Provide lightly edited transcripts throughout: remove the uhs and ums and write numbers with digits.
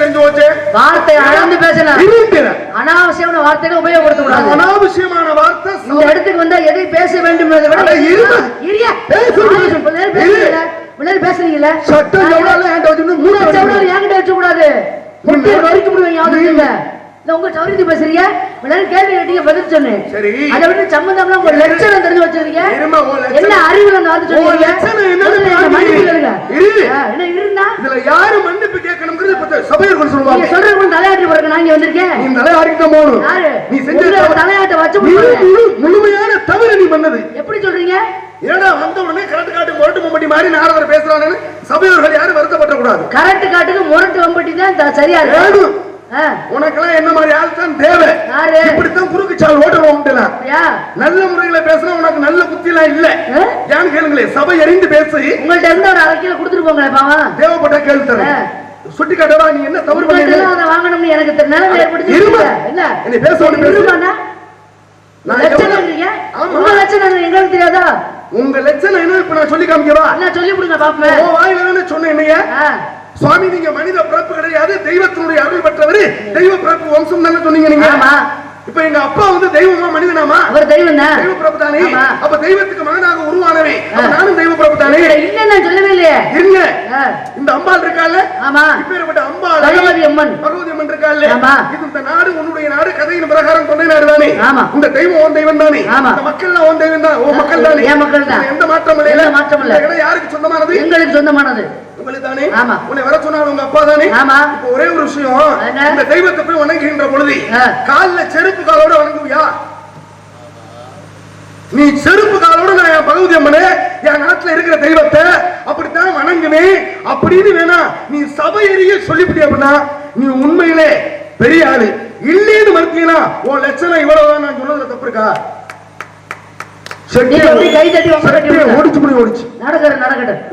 தெரிஞ்சு போச்சு. வார்த்தை அளந்து பேசலாம். அனாவசியமான வார்த்தைகளை உபயோகப்படுத்த கூடாது. அனாவசியமான வார்த்தை இந்த இடத்துக்கு வந்தா எதை பேச வேண்டும் என்பதை விட பேசுறீங்களா? சட்டம் எவ்வளவு என்கிட்ட வச்சு மூணு என்கிட்ட வச்சு கூடாது. வரைக்கும் முடியும் யாரும் இல்ல. உங்க சௌரியத்தை பேசுறீங்க, கேள்வி கேட்டீங்க, பதில் சொன்னேன். சரி, அதை விட்டு சம்பந்தம் உங்க லட்சணம் தெரிஞ்சு வச்சிருக்கீங்க. என்ன அறிவுல வந்து சொல்றீங்க? என்ன இருந்தா இதுல யாரு மன்னிப்பு கேட்கணும்ங்கிறது சபையர்கள் சொல்லுவாங்க. நீங்க சொல்றது தலையாட்டி போறதுக்கு நான் இங்க வந்திருக்கேன். நீ தலையாட்டிக்கு தான் போகணும். நீ செஞ்ச தலையாட்ட வச்சு முழுமையான தவறு நீ பண்ணது. எப்படி சொல்றீங்க? ஏடா வந்த உடனே கரண்ட் காட்டு முரட்டு மம்பட்டி மாதிரி நாரதர் பேசுறானு சபையர்கள் யாரும் வருத்தப்பட கூடாது. கரண்ட் காட்டுக்கு முரட்டு மம்பட்டி தான் சரியா இருக்கு. உனக்கெல்லாம் என்ன மாதிரி ஆள் தான் தேவை. இப்படித்தான் குறுக்கு சால் ஓட்டணும். நல்ல முறையில பேசுனா உனக்கு நல்ல புத்தி எல்லாம் இல்ல. ஏன்னு கேளுங்களே, சபை எறிந்து பேசி உங்கள்ட்ட இருந்து ஒரு அரைக்கில கொடுத்துட்டு போங்களே பாவா. தேவைப்பட்ட கேள்வி தரேன். சுட்டி காட்டவா நீ என்ன தவறு பண்ணீங்க? அதை வாங்கணும்னு எனக்கு நிலைமை ஏற்படுத்தி இல்ல. நீ பேசணும் பேசுவானா? நான் லட்சணம்ன்றீங்க. உங்க லட்சணம் எங்களுக்கு தெரியாதா? உங்க லட்சணம் என்ன இப்ப நான் சொல்லி காமிக்கவா? நான் சொல்லி கொடுங்க பாப்பேன். ஓ வாயில தானே சொன்னேன். என்னையா சுவாமி, நீங்க மனித பிறப்பு கிடையாது, தெய்வத்தினுடைய அருள் பெற்றவர், தெய்வ பிறப்பு வம்சம் தானே சொன்னீங்க நீங்க. இப்ப எங்க அப்பா வந்து தெய்வமா மனிதனாமா? அவர் தெய்வம் தான். தெய்வ பிறப்பு தானே. அப்ப தெய்வத்துக்கு மகனாக உருவானவே நானும் தெய்வ பிறப்பு தானே. இல்ல நான் சொல்லவே இல்லையே. இருங்க, இந்த அம்பாள் இருக்கால, ஆமா, இப்பேற்பட்ட அம்பாள் பகவதி அம்மன் இருக்கால, இது இந்த நாடு உன்னுடைய நாடு, கதையின் பிரகாரம் கொண்டே நாடு தானே. இந்த தெய்வம் உன் தெய்வம் தானே. இந்த மக்கள் உன் தெய்வம் தான், உன் மக்கள் தானே. என் மக்கள் தான். எந்த மாற்றம் இல்ல. மாற்றம் இல்ல. யாருக்கு சொந்தமானது? எங்களுக்கு சொந்தமானது. உங்களுக்கு தானே. ஆமா. உன்னை வர சொன்னாலும் உங்க அப்பா தானே. ஆமா. இப்போ ஒரே ஒரு விஷயம், இந்த தெய்வத்தை போய் வணங்குகின்ற பொழுது கால்ல செருப்பு காலோட வணங்குவியா? நீ செருப்பு காலோட நான் என் பகவதி அம்மனே, என் நாட்டுல இருக்கிற தெய்வத்தை அப்படித்தான் வணங்குவேன் அப்படின்னு வேணா நீ சபையறிய சொல்லிவிட்டே அப்படின்னா நீ உண்மையிலே பெரிய ஆளு. இல்லேன்னு மறுத்தீங்கன்னா உன் லட்சணம் இவ்வளவுதான். நான் சொன்னதுல தப்பு இருக்கா?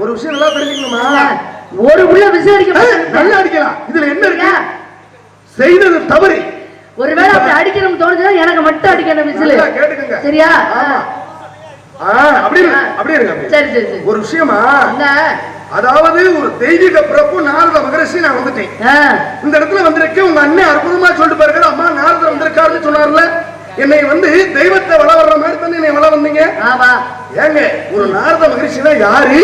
ஒரு விஷயம் நல்லா தெரிஞ்சுக்கணுமா? ஒரு உள்ள விசாரிக்க நல்லா அடிக்கலாம். இதுல என்ன இருக்கு? செய்தது தவறு. ஒருவேளை அப்படி அடிக்கணும் தோணுச்சுன்னா எனக்கு மட்டும் அடிக்கணும் விசில். கேட்டுக்கங்க. சரியா? அப்படி இருங்க. சரி சரி சரி. ஒரு விஷயமா, அதாவது ஒரு தெய்வீக பிறப்பு நாரத மகரிஷி நான் வந்துட்டேன். இந்த இடத்துல வந்திருக்கேன். உங்க அண்ணன் அற்புதமா சொல்லிட்டு பாருங்க, அம்மா நாரதர் வந்திருக்காருன்னு சொன்னார்ல, என்னை வந்து தெய்வத்தை வள வர்ற மாதிரி தானே என்னை வள வந்தீங்க. ஏங்க, ஒரு நாரத மகரிஷினா யாரு,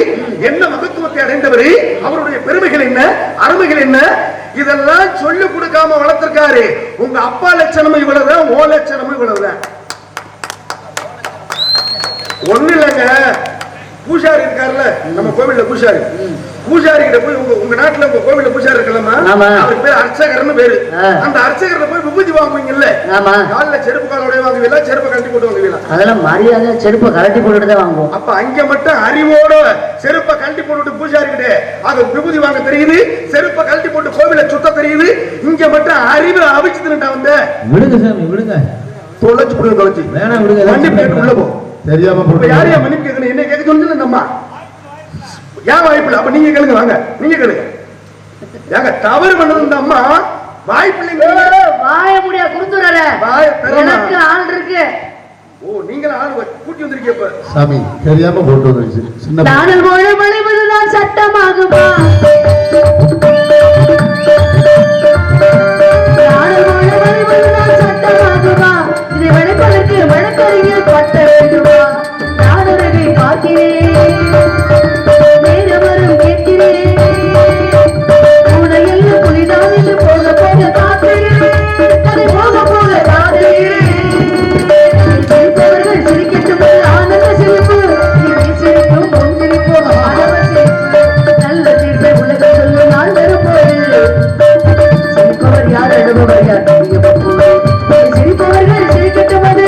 என்ன மகத்துவத்தை அடைந்தவர், அவருடைய பெருமைகள் என்ன, அருமைகள் என்ன, இதெல்லாம் சொல்லி கொடுக்காம வளர்த்திருக்காரு. உங்க அப்பா லட்சணமும் இவ்வளவுதான், ஓ லட்சணமும் இவ்வளவுதான். ஒண்ணு இல்லைங்க, பூஜாரி இருக்காருல்ல நம்ம கோவில்ல, பூஜாரி கிட்ட போய் உங்க நாட்டுல உங்க கோவில்ல பூஜாரி இருக்கலாமா, அவருக்கு பேர் அர்ச்சகர்னு பேரு. அந்த அர்ச்சகர்ல போய் விபூதி வாங்குவீங்கல்ல, காலில செருப்பு காலோட வாங்குவீங்களா, செருப்பை கழட்டி போட்டு வாங்குவீங்களா? அதெல்லாம் மரியாதை செருப்பை கழட்டி போட்டுட்டு தான் வாங்குவோம். அப்ப அங்க மட்டும் அறிவோட செருப்பை கழட்டி போட்டுட்டு பூஜாரி கிட்ட அது விபூதி வாங்க தெரியுது, செருப்பை கழட்டி போட்டு கோவில சுத்த தெரியுது. இங்க மட்டும் அறிவு அவிச்சு தின்னுட்டா வந்து விடுங்க சாமி, விடுங்க, தொலைச்சு புடுங்க, தொலைச்சு வேணாம், விடுங்க, மன்னிப்பு உள்ள போ. தெரியாம யாரையா மன்னிப்பு கேட்கணும்? என்ன கேட்க சொன்னது நம்ம ஏன் வாய்ப்பு? அப்ப நீங்க கேளுங்க, வாங்க நீங்க கேளுங்க. ஏங்க தவறு பண்ணது இந்த அம்மா வாய்ப்பு வாய முடியா குடுத்துறார, எனக்கு ஆள் இருக்கு. ஓ, நீங்கள ஆள் கூட்டி வந்திருக்கீங்க. சாமி தெரியாம போட்டு வந்துருச்சு. சின்ன நானல் மொழி மொழிவதுதான் சட்டமாகுமா? நானல் மொழி மொழிவதுதான் சட்டமாகுமா? இதை வளைப்பதற்கு வழக்கறிஞர் பட்ட வேண்டுமா? நானரை பார்க்கிறேன், நேரவரும் கேட்கிறேன், உனையல்ல புலிதான் என்று போக போக காக்கிறேன், அதை போக போக காக்கிறேன். சிரிப்பவர்கள் சிரிக்கட்டும், ஆனந்த சிரிப்பு, இவை சிரிக்கும் முன்சிரிப்போம் மாணவ சிரிப்பு. நல்ல தீர்ப்பை உலகம் சொல்லும் நாள் வரும்போது சிரிப்பவர் யார், அழுபவர் யார் தெரிய போகுது. சிரிப்பவர்கள் சிரிக்கட்டும், அது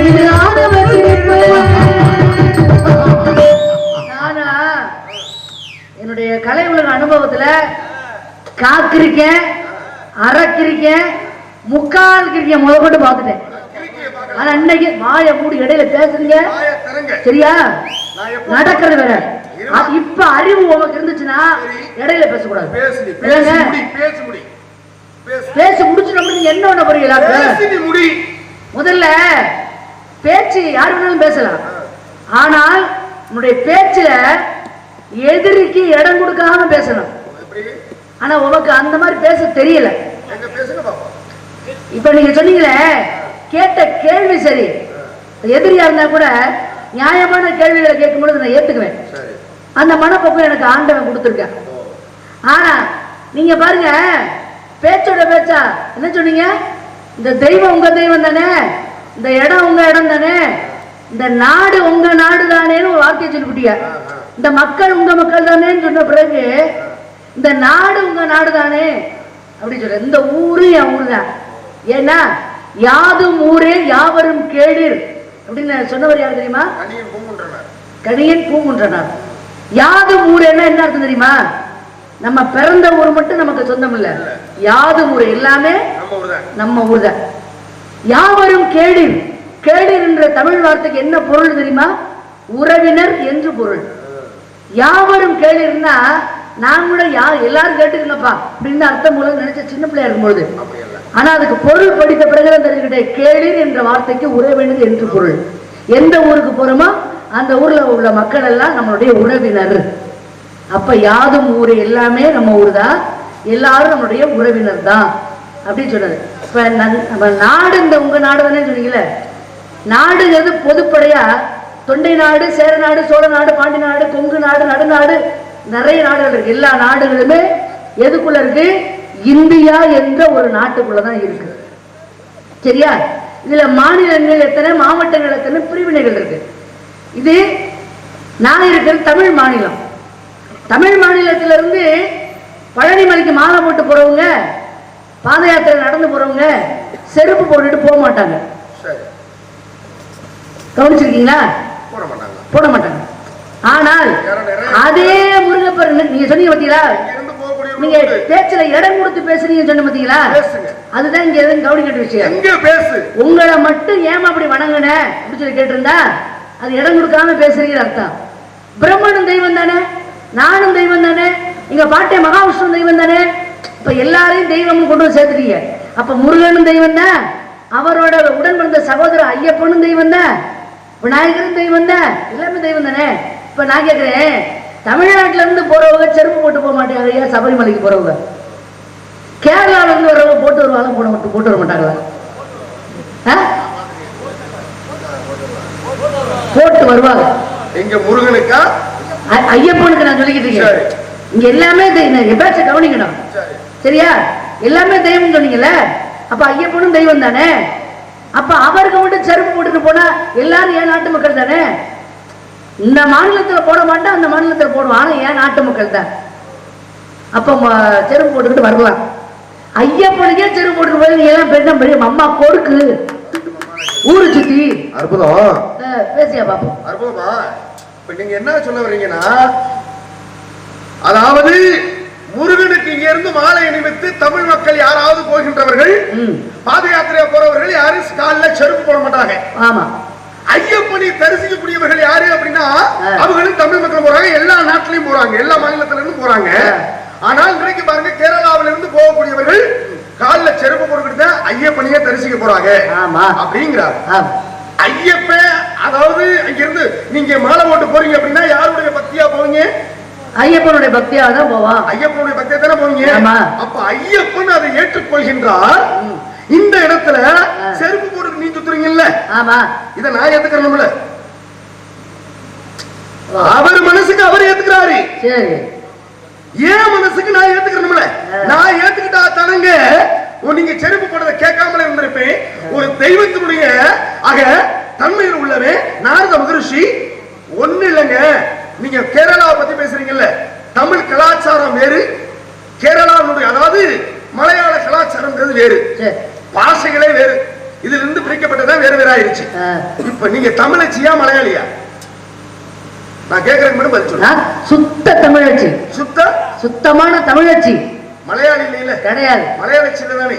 இது ஆணவ சிரிப்பு. நானா என்னுடைய கலை உலக அனுபவத்துல காக்கிருக்கேன், அறக்கிருக்கேன், முக்கால் கிரிக்கை முத கொண்டு பார்த்துட்டேன். ஆனா இன்னைக்கு வாய மூடி இடையில பேசுறீங்க, சரியா? நடக்கிறது வேற. இப்ப அறிவு உனக்கு இருந்துச்சுன்னா இடையில பேசக்கூடாது. பேசி முடிச்சு நீங்க என்ன பண்ண போறீங்களா? முதல்ல பேச்சு யாரு வேணாலும் பேசலாம், ஆனால் உன்னுடைய பேச்சுல எதிரிக்கு இடம் கொடுக்காம பேசணும். ஆனா உனக்கு அந்த மாதிரி பேச தெரியல. எங்க பேசுங்க பாப்போம். இப்ப நீங்க சொன்னீங்களே கேட்ட கேள்வி சரி, எதிரியா இருந்தா கூட நியாயமான கேள்விகளை கேட்கும்போது நான் ஏத்துக்குவேன். அந்த மனப்போக்கம் எனக்கு ஆண்டவன் கொடுத்துருக்கேன். ஆனா நீங்க பாருங்க, பேச்சோட பேச்சா என்ன சொன்னீங்க? இந்த தெய்வம் உங்க தெய்வம் தானே, இந்த இடம் உங்க இடம் தானே, இந்த நாடு உங்க நாடு தானேன்னு ஒரு வார்த்தையை சொல்லிவிட்டீங்க. இந்த மக்கள் உங்க மக்கள் தானேன்னு சொன்ன பிறகு இந்த நாடு உங்க நாடு தானே அப்படி சொல்ற. இந்த ஊரு என் ஊரு தான். ஏன்னா யாதும் ஊரே யாவரும் கேளீர் அப்படின்னு சொன்னவர் யாரு தெரியுமா? கணியன் பூங்குன்றனார். யாதும் ஊரேன்னா என்ன அர்த்தம் தெரியுமா? நம்ம பிறந்த ஊர் மட்டும் நமக்கு சொந்தம் இல்ல, யாதும் ஊரே எல்லாமே நம்ம ஊர் தான். யாவரும் கேளீர், கேளீர் என்ற தமிழ் வார்த்தைக்கு என்ன பொருள் தெரியுமா? உறவினர் என்று பொருள். யாவரும் கேளீர்னா நான் கூட எல்லாரும் கேட்டுக்கங்கப்பா அப்படின்னு அர்த்தம் மூலம் நினைச்ச சின்ன பிள்ளையா இருக்கும்போது. ஆனா அதுக்கு பொருள் படித்த பிறகு தெரிஞ்சுக்கிட்டேன், கேளீர் என்ற வார்த்தைக்கு உறவினர் என்று பொருள். எந்த ஊருக்கு போறோமோ அந்த ஊர்ல உள்ள மக்கள் எல்லாம் நம்மளுடைய உறவினர். அப்ப யாதும் ஊரு எல்லாமே நம்ம ஊர் தான், எல்லாரும் நம்மளுடைய உறவினர் தான் அப்படின்னு சொன்னது. இப்ப நம்ம நாடு இந்த உங்க நாடு தானே சொன்னீங்கல்ல, நாடுங்கிறது பொதுப்படையா தொண்டை நாடு, சேர நாடு, சோழ நாடு, பாண்டி நாடு, கொங்கு நாடு, நடுநாடு, நிறைய நாடுகள் இருக்கு. எல்லா நாடுகளுமே எதுக்குள்ள இருக்கு? இந்தியா என்ற ஒரு நாட்டுக்குள்ளதான் இருக்கு. சரியா? இதுல மாநிலங்கள் எத்தனை, மாவட்டங்கள் எத்தனை, பிரிவினைகள் இருக்கு. இது நான் இருக்கிறது தமிழ் மாநிலம். தமிழ் மாநிலத்திலிருந்து பழனிமலைக்கு மாலை போட்டு போறவங்க, பாத யாத்திரை நடந்து போறவங்க செருப்பு போட்டுட்டு போக மாட்டாங்க. கவனிச்சிருக்கீங்களா? போட மாட்டாங்க. ஆனால் அதே முருகப்பர் நீங்க சொன்னீங்க பாத்தீங்களா, நீங்க பேச்சுல இடம் கொடுத்து பேசுறீங்க சொன்ன பாத்தீங்களா, அதுதான் இங்க எதுவும் கவனிக்கிற விஷயம். உங்களை மட்டும் ஏமா அப்படி வணங்குன அப்படின்னு சொல்லி கேட்டிருந்தா அது இடம் கொடுக்காம பேசுறீங்க அர்த்தம். பிரம்மனும் தெய்வம் தானே, நானும் தெய்வம் தானே, எங்க பாட்டை மகாவிஷ்ணு தெய்வம் தானே. இப்ப எல்லாரையும் தெய்வம் கொண்டு வந்து சேர்த்துட்டீங்க. அப்ப முருகனும் தெய்வம் தான், அவரோட உடன் பிறந்த சகோதரர் ஐயப்பனும் தெய்வம் தான், விநாயகரும் தெய்வம் தான், எல்லாமே தெய்வம் தானே. இப்ப நான் கேட்கிறேன், தமிழ்நாட்டுல இருந்து போறவங்க செருப்பு போட்டு போக மாட்டாங்க ஐயா. சபரிமலைக்கு போறவங்க கேரளால இருந்து வரவங்க போட்டு வருவாங்க, போட்டு வர மாட்டாங்களா? போட்டு வருவாங்க. எங்க முருகனுக்கா ஐயப்பனுக்கு நான் சொல்லிக்கிட்டு இருக்கேன். இங்க எல்லாமே எப்ப கவனிக்கணும். சரியா? எல்லாமே தெய்வம் சொன்னீங்கல்ல, அப்ப ஐயப்பனும் தெய்வம் தானே. அப்ப அவருக்கு மட்டும் செருப்பு போட்டுட்டு போனா எல்லாரும் ஏன் நாட்டு மக்கள் தானே. இந்த மாநிலத்துல போட மாட்டேன், அந்த மாநிலத்துல போடுவான், ஆனா ஏன் நாட்டு மக்கள் தான். அப்ப செருப்பு போட்டுக்கிட்டு வரலாம். ஐயப்பனுக்கே செருப்பு போட்டுட்டு போய் நீங்க எல்லாம் பெண்ணம் பெரிய அம்மா கொடுக்கு ஊரு சுத்தி. அற்புதம். பேசியா பாப்போம். அற்புதமா. இப்ப நீங்க என்ன சொல்ல வர்றீங்கன்னா, அதாவது முருகனுக்கு இங்க இருந்து மாலை அணிவித்து தமிழ் மக்கள் யாராவது போகின்றவர்கள், பாத யாத்திரையா போறவர்கள் யாரும் காலில் செருப்பு போட மாட்டாங்க. ஆமா. ஐயப்பனை தரிசிக்கக்கூடியவர்கள் யாரு அப்படின்னா அவங்களும் தமிழ் மக்கள் போறாங்க, எல்லா நாட்டிலையும் போறாங்க, எல்லா மாநிலத்தில இருந்து போறாங்க. ஆனால் இன்றைக்கு பாருங்க, கேரளாவில இருந்து போகக்கூடியவர்கள் காலில் செருப்பு போட்டுக்கிட்டு ஐயப்பனையே தரிசிக்க போறாங்க அப்படிங்கிறார். ஐயப்பன் அதாவது அங்க இருந்து நீங்க மாலை போட்டு போறீங்க அப்படின்னா யாருடைய பக்தியா போவீங்க? ஐயப்பனுடைய பக்தியாக தான் போவான். ஐயப்பனுடைய பக்தியா தானே போவீங்க. அப்ப ஐயப்பன் அதை ஏற்றுக்கொள்கின்றார். இந்த இடத்துல செருப்பு போட்டு நீ சுத்துறீங்கல்ல, ஆமா, இத நான் ஏத்துக்கணும்ல. அவர் மனசுக்கு அவர் ஏத்துக்கிறாரு. சரி, ஏன் மனசுக்கு நான் ஏத்துக்கணும்ல. நான் ஏத்துக்கிட்டா தானங்க நீங்க செருப்பு போடுறத கேட்காமல இருந்திருப்பேன். ஒரு தெய்வத்தினுடைய ஆக தன்மையில் உள்ளவே நாரத மகரிஷி ஒண்ணு இல்லைங்க. நீங்க கேரளாவை பத்தி பேசுறீங்கல்ல, தமிழ் கலாச்சாரம் வேறு, கேரளாவுடைய அதாவது மலையாள கலாச்சாரம் வேறு, பாஷைகளே வேறு, இதுல இருந்து பிரிக்கப்பட்டதான் வேறு வேற ஆயிருச்சு. இப்ப நீங்க தமிழச்சியா மலையாளியா? நான் கேட்கறேன் மட்டும் பதில் சொல்லுங்க. சுத்த தமிழச்சி. சுத்தமான தமிழச்சி. மலையாளி இல்ல கிடையாது, மலையாளச்சில தானே.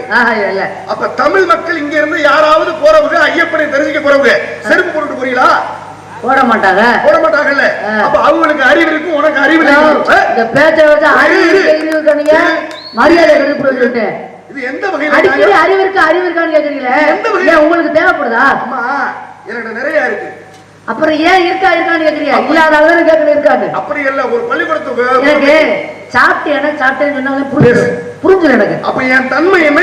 இல்ல. அப்ப தமிழ் மக்கள் இங்க இருந்து யாராவது போறவங்க ஐயப்பனை தரிசிக்க போறவங்க செருப்பு போட்டுட்டு போறீங்களா? போட மாட்டாங்க. போட மாட்டாங்கல்ல. அப்ப அவங்களுக்கு அறிவு இருக்கும், உனக்கு அறிவு இல்லை. இந்த பேச்சை வச்சு அறிவு கணிங்க மரியாதை கண்டுபிடிச்சு. இது எந்த வகையில அடிக்கடி அறிவு இருக்கா அறிவு இருக்கான்னு கேக்குறீங்களே, எந்த வகையில உங்களுக்கு தேவைப்படுதா? அம்மா என்கிட்ட நிறைய இருக்கு. அப்புறம் ஏன் இருக்கான்னு கேக்குறியா? இல்லாதால கேட்கல இருக்காது. அப்படி இல்ல, ஒரு பள்ளிக்கூடத்துக்கு எனக்கு சாப்பிட்டேன்னு சொன்னாலும் புரிஞ்சு எனக்கு. அப்ப என் தன்மை என்ன?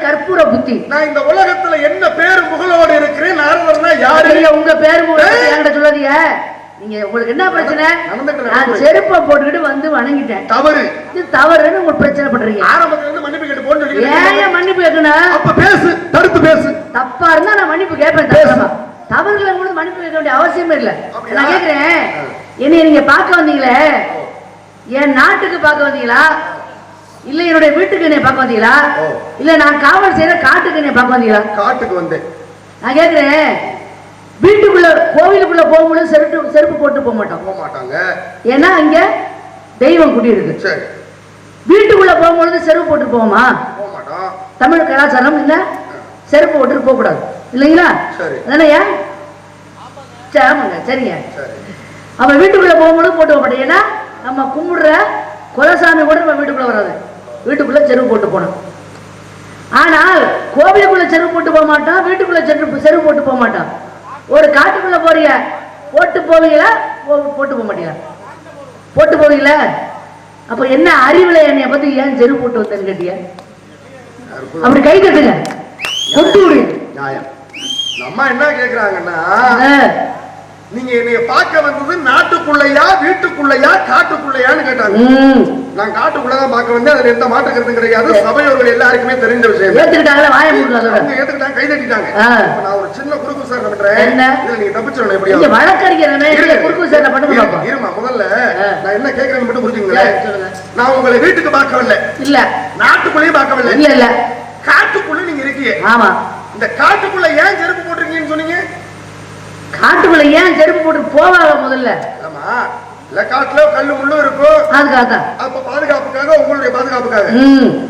கற்பூர புத்தி. நான் இந்த உலகத்துல என்ன பேரு புகழோடு இருக்கிறேன். நாரதர்னா யாரு? உங்க பேரு என்கிட்ட சொல்லாதீங்க. நீங்க உங்களுக்கு என்ன பிரச்சனை? நான் செருப்பை போட்டுக்கிட்டு வந்து வணங்கிட்டேன். தவறு, இது தவறுன்னு உங்களுக்கு பிரச்சனை பண்றீங்க. ஆரம்பத்துல இருந்து மன்னிப்பு கேட்டு போன்னு சொல்லி ஏன் மன்னிப்பு கேட்கணும்? அப்ப பேசு, தடுத்து பேசு. தப்பா இருந்தா நான் மன்னிப்பு கேட்பேன். தவறுமா தவறுகளை கூட மன்னிப்பு கேட்க வேண்டிய அவசியமே இல்லை. நான் கேட்கிறேன், என்னைய நீங்க பார்க்க வந்தீங்களே, என் நாட்டுக்கு பார்க்க வந்தீங்களா, இல்ல என்னுடைய வீட்டுக்கு என்னை பார்க்க வந்தீங்களா, இல்ல நான் காவல் செய்யற காட்டுக்கு என்னை பார்க்க வந்தீங்களா? காட்டுக்கு வந்தேன். நான் கேட்கிறேன், வீட்டுக்குள்ள கோவிலுக்குள்ள போகும்போது செருப்பு போட்டு போக மாட்டாங்க. ஏன்னா அங்க தெய்வம் குடியிருக்கு. சரி. வீட்டுக்குள்ள போகும்போது செருப்பு போட்டு போவோமா? போக மாட்டோம். தமிழ் கலாச்சாரம் இல்ல, செருப்பு போட்டு போக கூடாது இல்லைங்களா? அதானயா? ஆமாங்க, சரிங்க. அப்ப வீட்டுக்குள்ள போகும்போது போட்டு போக மாட்டோம். ஏன்னா நம்ம கும்பிடுற குலசாமி கூட நம்ம வீட்டுக்குள்ள வராது. வீட்டுக்குள்ள செருப்பு போட்டு போனோம். ஆனால் கோவிலுக்குள்ள செருப்பு போட்டு போக மாட்டோம், வீட்டுக்குள்ள செருப்பு போட்டு போக மாட்டோம். ஒரு காட்டுக்குள்ள போறீங்க, போட்டு போவீங்களா? போட்டு போக மாட்டீங்களா? போட்டு போவீங்களா? அப்ப என்ன அறிவுல என்னைய பத்தி ஏன் செருப்பு போட்டு வந்தேன்னு கேட்டிய? அப்படி கை கட்டுங்க, கொண்டு விடு. அம்மா என்ன கேக்குறாங்கன்னா, நீங்க என்னைய பார்க்க வந்தது நாட்டுக்குள்ளையா வீட்டுக்குள்ளையா காட்டுக்குள்ளையான்னு கேட்டாங்க. நான் காட்டுக்குள்ளதான் பார்க்க வந்தேன். அதுல எந்த மாற்று கருத்தும் கிடையாது. சபையோர்கள் எல்லாருக்குமே தெரிஞ்ச விஷயம். ஏத்துக்கிட்டாங்களா? வாய மூடுறாங்க. ஏத்துக்கிட்டாங்க, கை தட்டிட்டாங்க. நான் ஒரு சின்ன குறுக்கு சார் பண்றேன். இதுல நீங்க தப்பிச்சிடணும். எப்படியா வழக்கறிஞரே குறுக்கு சார் பண்ணுங்க. இருமா, முதல்ல நான் என்ன கேக்குறேன்னு மட்டும் புரிஞ்சுங்களேன். நான் உங்களை வீட்டுக்கு பார்க்கவில்லை, இல்ல நாட்டுக்குள்ளேயும் பார்க்கவில்லை, இல்ல இல்ல காட்டுக்குள்ள நீங்க இருக்கீங்க. ஆமா. இந்த காட்டுக்குள்ள ஏன் செருப்பு போட்டிருக்கீங்கன்னு சொன்னீங்க? காட்டுக்குள்ள ஏன் செருப்பு போட்டு போவாங்க முதல்ல? ஆமா, இல்ல காட்டுல கல்லு முள்ளும் இருக்கும். அதுக்காக அப்ப பாதுகாப்புக்காக, உங்களுடைய பாதுகாப்புக்காக.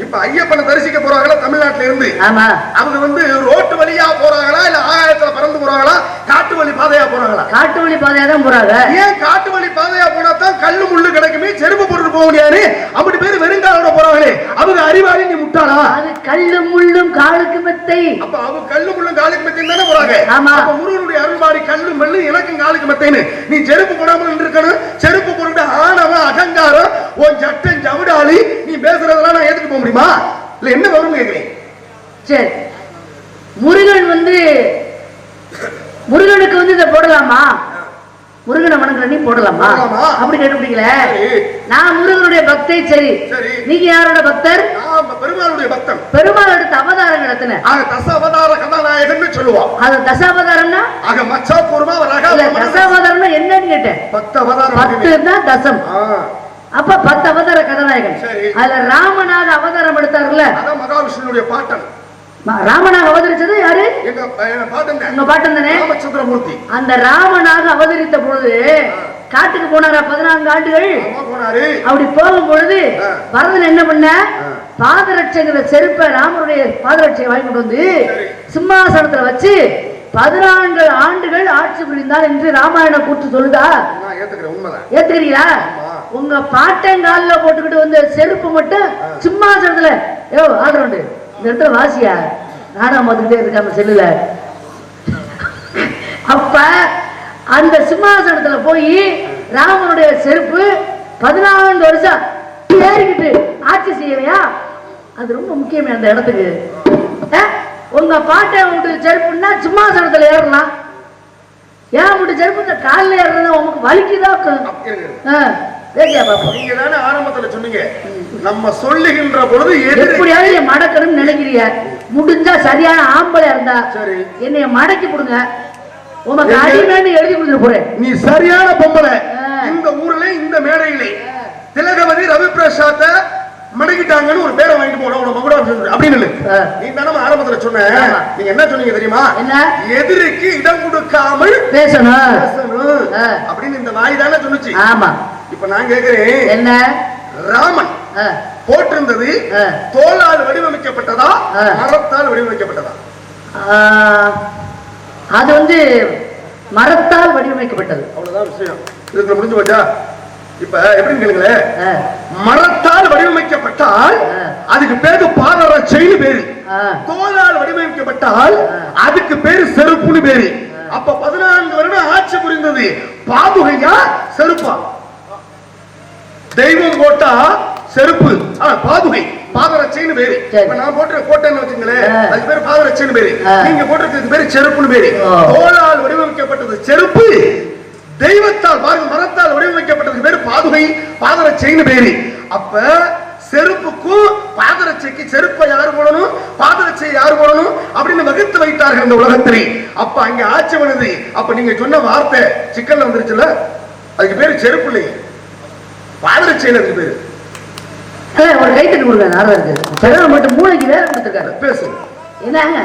இப்ப ஐயப்பனை தரிசிக்க போறாங்களா தமிழ்நாட்டுல இருந்து? ஆமா. அவங்க வந்து ரோட்டு வழியா போறாங்களா இல்ல ஆகாயத்துல பறந்து போறாங்களா, காட்டு வழி பாதையா போறாங்களா? காட்டு வழி பாதையா தான் போறாங்க. ஏன் காட்டு வழி பாதையா போனா தான் கல்லு முள்ளு கிடைக்குமே, செருப்பு போட்டு போக முடியாது? அப்படி பேரு வெறுங்காலோட போறாங்களே, அவங்க அறிவாளி, நீ முட்டாளா? அது கல்லு முள்ளும் காலுக்கு மெத்தை. அப்ப அவங்க கல்லு முள்ளும் காலுக்கு மெத்தைன்னு தானே போறாங்க. ஆமா. அப்ப முருகனுடைய அருள்பாடி கல்லு மல்லு எனக்கும் காலுக்கு மெத்தைன்னு நீ செருப்பு போடாமல் இருக்கணும். செருப்பு போட்டு ஆணவம் அகங்காரம் உன் சட்டம் ஜவுடாலி நீ பேசுறதெல்லாம் நான் ஏத்துக்க போக முடியுமா? இல்ல என்ன வரும் கேக்குறேன். சரி, முருகன் வந்து முருகனுக்கு வந்து இதை போடலாமா? முருகனை வணங்குற நீ போடலாமா? அப்படி கேட்டுட்டீங்களே. நான் முருகனுடைய பக்தை. சரி, நீங்க யாரோட பக்தர்? பெருமாளுடைய பக்தன். பெருமாள் எடுத்த அவதாரங்கள் எத்தனை? தசாவதார கதாநாயகன் சொல்லுவான். அது தசாவதாரம்னா மச்சாபூர்வமா வராக. தசாவதாரம்னா என்னன்னு கேட்டேன். 10 அவதாரம். 10 தான் தசம். அப்ப 10 அவதார கதாநாயகன். அதுல ராமநாத அவதாரம் எடுத்தாருல்ல, அதான் மகாவிஷ்ணுடைய பாட்டன். ராமனாக அவதரிச்சது யாரு? எங்க பாட்டன் தானே, ராமச்சந்திரமூர்த்தி. அந்த ராமனாக அவதரித்த பொழுது காட்டுக்கு போனாரா 14 ஆண்டுகள். அப்படி போகும் பொழுது பரதன் என்ன பண்ண, பாதரட்சைங்கிற செருப்பை, ராமருடைய பாதரட்சையை வாங்கி கொண்டு வந்து சிம்மாசனத்துல வச்சு 14 ஆண்டுகள் ஆட்சி புரிந்தார் என்று ராமாயண கூற்று சொல்லுதா? ஏத்துக்கிறீங்களா? உங்க பாட்டங்கால போட்டுக்கிட்டு வந்து செருப்பு மட்டும் சிம்மாசனத்துல ஆடுறோண்டு இந்த இடத்துல வாசியா நாடகம் பார்த்துக்கிட்டே இருக்காம செல்லுல. அப்ப அந்த சிம்மாசனத்துல போய் ராமனுடைய செருப்பு 14 வருஷம் ஏறிக்கிட்டு ஆட்சி செய்யலையா? அது ரொம்ப முக்கியமே அந்த இடத்துக்கு. உங்க பாட்டை விட்டு செருப்புன்னா சிம்மாசனத்துல ஏறலாம். ஏன் விட்டு செருப்பு இந்த காலில் ஏறுறது உங்களுக்கு வலிக்குதான். நீங்க தானே ஆரம்பத்துல சொன்னீங்க, நம்ம சொல்லுகின்ற பொழுது எப்படியாவது மடக்கணும்னு நினைக்கிறீங்க. முடிஞ்சா சரியான ஆம்பளை இருந்தா என்னைய மடக்கி கொடுங்க, உனக்கு அடிமைன்னு எழுதி கொடுத்துட்டு போறேன். நீ சரியான பொம்பளை. இந்த ஊர்ல இந்த மேடையிலே திலகவதி ரவி பிரசாத்த மடக்கிட்டாங்கன்னு ஒரு பேரை வாங்கிட்டு போனோம் அப்படின்னு நீ தானே ஆரம்பத்துல சொன்ன. நீங்க என்ன சொன்னீங்க தெரியுமா? எதிரிக்கு இடம் கொடுக்காமல் பேசணும் அப்படின்னு இந்த நாய் தானே சொன்னுச்சு. ஆமா. இப்ப நான் கேக்குறேன், என்ன ராமன் போட்டிருந்தது தோளால் வடிவமைக்கப்பட்டதா மரத்தால் வடிவமைக்கப்பட்டதா? அது வந்து மரத்தால் வடிவமைக்கப்பட்டது. அவ்வளவுதான் விஷயம். இதுக்கு முடிஞ்சு போச்சா? இப்ப எப்படின்னு கேளுங்களேன், மரத்தால் வடிவமைக்கப்பட்டால் அதுக்கு பேரு பாதரட்சைன்னு பேரு. தோளால் வடிவமைக்கப்பட்டால் அதுக்கு பேரு செருப்புன்னு பேரு. அப்ப 14 வருடம் ஆட்சி புரிந்தது பாதுகையா செருப்பா? தெய்வம் போட்டா செருப்பு, பாதுகை பாதரட்சைன்னு பேரு. நான் போட்டு கோட்டைன்னு வச்சுங்களேன், அது பேரு பாதரட்சைன்னு பேரு. நீங்க போட்டிருக்கிறது பேரு செருப்புன்னு பேரு. தோளால் வடிவமைக்கப்பட்டது செருப்பு, தெய்வத்தால் பாருங்க மரத்தால் வடிவமைக்கப்பட்டது பேரு பாதுகை பாதரட்சைன்னு பேரு. அப்ப செருப்புக்கும் பாதரட்சைக்கு செருப்பை யாரு போடணும், பாதரட்சை யாரு போடணும் அப்படின்னு வகுத்து வைத்தார்கள் இந்த உலகத்திலே. அப்ப அங்க ஆட்சி வருது. அப்ப நீங்க சொன்ன வார்த்தை சிக்கல்ல வந்துருச்சுல, அதுக்கு பேரு செருப்பு இல்லைங்க, பாதரட்சைன்னு அதுக்கு பேரு. ஒரு கைத்தறி கொடுங்க, நாரதருக்கு மட்டும் மூளைக்கு வேலை கொடுத்துருக்காரு. பேசு என்னங்க,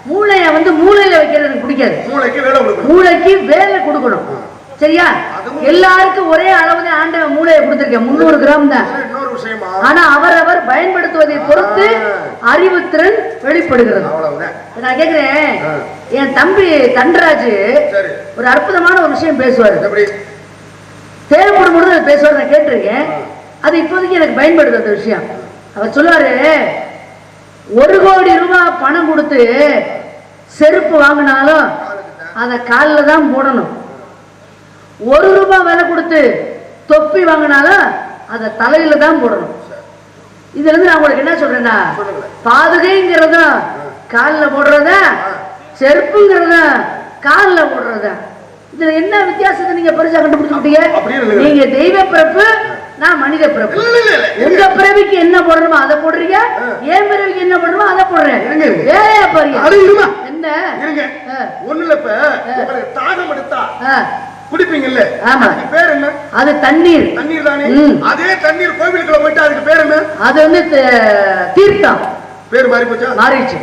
மூளைய மூளையில வைக்கிறது எனக்கு பிடிக்காது. மூளைக்கு வேலை கொடுக்கணும், மூளைக்கு வேலை கொடுக்கணும். சரியா? எல்லாருக்கும் ஒரே அளவுதான் ஆண்டவன் மூளையை கொடுத்திருக்கேன், 300 கிராம் தான். ஆனா அவரவர் பயன்படுத்துவதை பொறுத்து அறிவுத்திறன் வெளிப்படுகிறது. நான் கேக்குறேன், என் தம்பி தண்டராஜ் ஒரு அற்புதமான ஒரு விஷயம் பேசுவாரு, தேவைப்படும் பொழுது பேசுவார், நான் கேட்டிருக்கேன். அது இப்போதைக்கு எனக்கு பயன்படுது அந்த விஷயம். அவர் சொல்லுவாரு, 1 கோடி ரூபாய் பணம் கொடுத்து செருப்பு வாங்கினாலும் அதை காலில் தான் போடணும். 1 ரூபாய் விலை கொடுத்து தொப்பி வாங்கினாலும் அதை தலையில தான் போடணும். இதுல இருந்து நான் உங்களுக்கு என்ன சொல்றேன்னா, பாதுகைங்கிறதும் காலில் போடுறதா, செருப்புங்கிறதா காலில் போடுறதா, இதுல என்ன வித்தியாசத்தை நீங்க பெருசா கண்டுபிடிச்சுட்டீங்க? நீங்க தெய்வ பிறப்பு, நான் மனித பிறப்பு. உங்க பிறவிக்கு என்ன போடணுமோ அதை போடுறீங்க, என் பிறவிக்கு என்ன போடணுமோ அதை போடுறேன். வேலையா பாருங்க. என்ன ஒண்ணுல தாகம் எடுத்தா குடிப்பீங்கல்ல, பேர் என்ன? அது தண்ணீர். தண்ணீர் தானே. அதே தண்ணீர் கோவிலுக்குள்ள போயிட்டு அதுக்கு பேர் என்ன? அது வந்து தீர்த்தம். பேர் மாறி போச்சா? மாறிடுச்சு.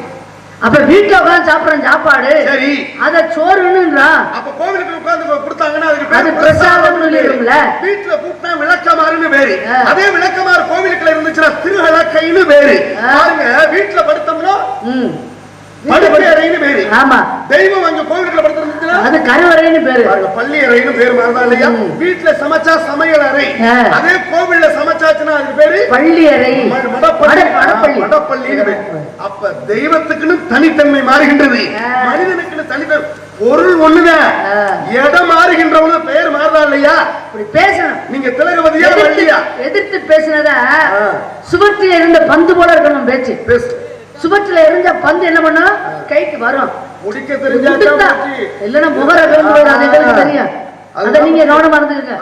அப்ப வீட்டுல உட்கார்ந்து சாப்பிடுற சாப்பாடு சரி, அத சோறுன்னு. அப்ப கோவிலுக்கு உட்கார்ந்து கொடுத்தாங்கன்னா அது பிரசாதம் சொல்லிடும்ல. வீட்டுல கூட்டினா விளக்கமாறுன்னு பேரு. அதே விளக்கமாறு கோவிலுக்குள்ள இருந்துச்சுன்னா திருவிளக்கைன்னு பேரு. பாருங்க, வீட்டுல படுத்தோம்னா படுக்கையறைன்னு பேரு. ஆமா, தெய்வம் அங்க கோவிலுக்குள்ள படுத்துருந்துச்சுன்னா அது கருவறைன்னு பேரு. பள்ளி அறைன்னு பேரு மாறுதா இல்லையா? வீட்டுல சமைச்சா சமையல் அறை, அதே கோவில்ல சமைச்சாச்சுன்னா அதுக்கு பேரு பள்ளி அறை, மடப்பள்ளின்னு பேரு. அப்ப தெய்வத்துக்குன்னு தனித்தன்மை மாறுகின்றது, மனிதனுக்குன்னு தனித்தன்மை. பொருள் ஒண்ணுதான், இடம் மாறுகின்றவங்க பெயர் மாறுதா இல்லையா? இப்படி பேசணும். நீங்க திலகவதியா இல்லையா? எதிர்த்து பேசினதா சுவற்றில் இருந்த பந்து போல இருக்கணும் பேச்சு. பேசு. சுவற்றில் இருந்த பந்து என்ன பண்ணா கைக்கு வரும், முடிக்க தெரிஞ்சா இல்லன்னா முகர வேணும், அது எங்களுக்கு தெரியும். அதை நீங்க கவனமா இருந்துருங்க.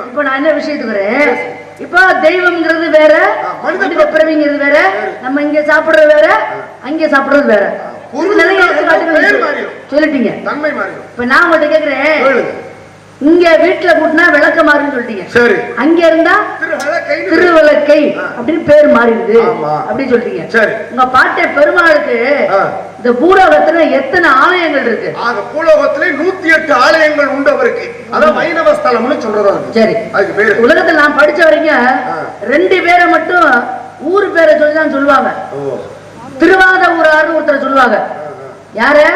இப்ப நான் என்ன விஷயத்துக்கு வரேன், இப்ப தெய்வம்ங்கிறது வேற, மனித பிறவிங்கிறது வேற, நம்ம இங்க சாப்பிடுறது வேற, அங்க சாப்பிடுறது வேற. நிறைய சொல்லிட்டீங்க. இப்ப நான் உங்கள்கிட்ட கேக்குறேன், இங்க வீட்டுல கூட்டினா விளக்க மாறுன்னு சொல்லிட்டீங்க, சரி, அங்க இருந்தா திருவிளக்கை அப்படின்னு பேர் மாறிடுது அப்படின்னு சொல்லிட்டீங்க. உங்க பாட்டை பெருமாளுக்கு இந்த பூலோகத்துல எத்தனை ஆலயங்கள் இருக்கு? பூலோகத்திலே 108 ஆலயங்கள் உண்டு அவருக்கு. அதான் வைணவ ஸ்தலம்னு சொல்றதா. சரி, அதுக்கு பேரு உலகத்துல நான் படிச்ச வரைக்கும் 2 பேரை மட்டும் ஊரு பேரை சொல்லிதான் சொல்லுவாங்க. திருவாத ஊரார்னு ஒருத்தர் சொல்லுவாங்க. யாரு?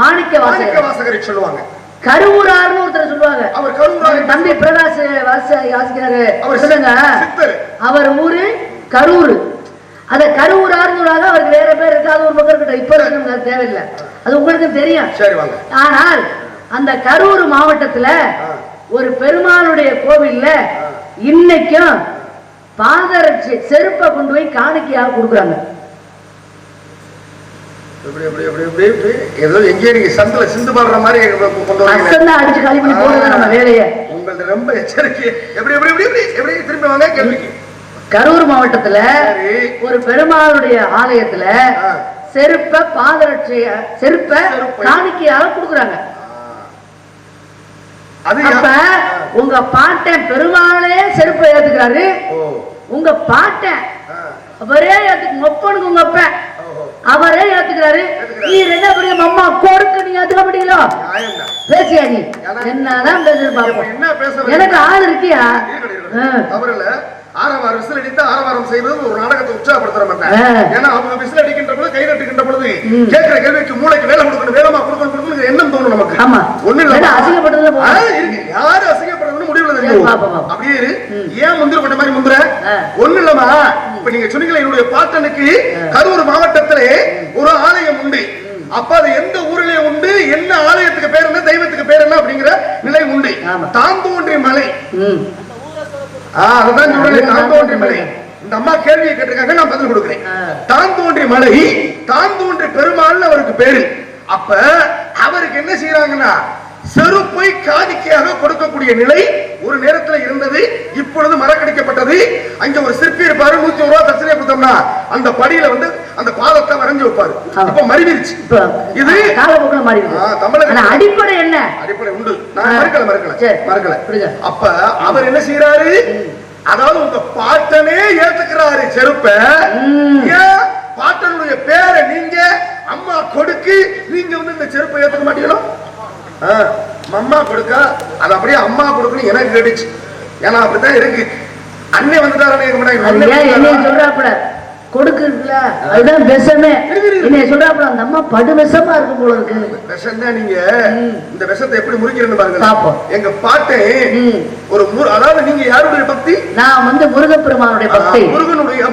மாணிக்க வாசகரை சொல்லுவாங்க. கருவூரார்னு ஒருத்தர் சொல்லுவாங்க. அவர் கருவூரார் தம்பி பிரகாஷ் வாசிக்கிறாரு. அவர் சொல்லுங்க, அவர் ஊரு கரூர். அத கருவூரார்னு சொல்லுவாங்க. அவருக்கு வேற பேர் இருக்காது, ஒரு பக்கம் இருக்கட்டும், இப்ப இருக்கு, தேவையில்லை, அது உங்களுக்கு தெரியும். ஆனால் அந்த கரூர் மாவட்டத்துல ஒரு பெருமாளுடைய கோவில்ல இன்னைக்கும் பாதரட்சை செருப்பை கொண்டு போய் காணிக்கையாக கொடுக்குறாங்க. சிந்து பாடுற மாதிரி அடிச்சு காலி பண்ணி போடுறது நம்ம வேலையை. உங்களுக்கு ரொம்ப எச்சரிக்கை. திரும்பி வாங்க கேள்விக்கு. கரூர் மாவட்டத்துல ஒரு பெருமாளுடைய ஆலயத்துல செருப்ப பாதரட்சைய செருப்ப காணிக்கையாக கொடுக்குறாங்க. அப்ப உங்க பாட்டன் பெருமாளே செருப்பை ஏத்துக்கிறாரு. உங்க பாட்டன் அவரே ஒப்பனுக்கு உங்க அப்ப அவரே ஏத்துக்கிறாரு. நீ என்ன பெரிய அம்மா கோருக்கு நீ ஏத்துக்க மாட்டீங்களோ? பேசியா நீ? என்னதான் பேசுற? எனக்கு ஆள் இருக்கியா? அவர்ல ஆரவாரம் விசில் அடித்து ஆரவாரம் செய்வது ஒரு நாடகத்தை உற்சாகப்படுத்துற மாட்டாங்க. ஏன்னா அவங்க விசில் அடிக்கின்ற பொழுது, கை நட்டுகின்ற பொழுது கேட்கிற கேள்விக்கு மூளைக்கு வேலை கொடுக்கணும், வேகமா கொடுக்கணும் எண்ணம் தோணும் நமக்கு. ஆமா, ஒண்ணு இல்ல, அசிங்கப்படுறது யாரு அசிங்கப்படுறதுன்னு முடிவுல தெரியும். அப்படியே ஏன் முந்திர கொண்ட மாதிரி முந்திர ஒண்ணு இல்லமா. இப்ப நீங்க சொன்னீங்களா, என்னுடைய பாட்டனுக்கு கரூர் மாவட்டத்திலே ஒரு ஆலயம் உண்டு. அப்ப அது எந்த ஊரிலே உண்டு, என்ன ஆலயத்துக்கு பேர் என்ன, தெய்வத்துக்கு பேர் என்ன அப்படிங்கிற நிலை உண்டு. தான் தோன்றி மலை, அதுதான் சொல்றேன், தான் தோன்றி மலை. இந்த அம்மா கேள்வியை கேட்டிருக்காங்க, நான் பதில் கொடுக்கிறேன். தான் தோன்றி மலை, தான் தோன்றி பெருமாள் அவருக்கு பேரு. அப்ப அவருக்கு என்ன செய்யறாங்கன்னா செருப்பை காணிக்கையாக கொடுக்கக்கூடிய நிலை ஒரு நேரத்தில் இருந்தது. இப்பொழுது மறக்கடிக்கப்பட்டது. அங்க ஒரு சிற்பி இருப்பாரு, 100 ரூபாய் தட்சணையை கொடுத்தோம்னா அந்த படியில வந்து அந்த பாதத்தை வரைஞ்சு வைப்பாரு. இப்ப மறிவிருச்சு, இது காலப்போக்குல மாறிடுச்சு. தமிழக அடிப்படை என்ன, அடிப்படை உண்டு. நான் மறக்கல. அப்ப அவர் என்ன செய்யறாரு, அதாவது உங்க பாட்டனே ஏத்துக்கிறாரு செருப்ப. ஏன் பாட்டனுடைய பேரை நீங்க அம்மா கொடுக்கு, நீங்க வந்து இந்த செருப்பை ஏத்துக்க மாட்டீங்களோ? அம்மா கொடுக்க அது அப்படியே அம்மா கொடுக்கணும் எனக்கு கேட்டுச்சு. ஏன்னா அப்படித்தான் இருக்கு. அண்ணே வந்துட்டாரு சொல்றாப்புல கொடுக்குல, அதுதான் விஷமே. என்ன சொல்றாப்புல அந்த அம்மா படு விஷமா இருக்கும் போல இருக்கு. விஷம் தான். நீங்க இந்த விஷத்தை எப்படி முறிக்கிறேன்னு பாருங்க. எங்க பாட்டு ஒரு அதாவது நீங்க யாருடைய பக்தி? நான் வந்து முருகப்பெருமானுடைய பக்தி.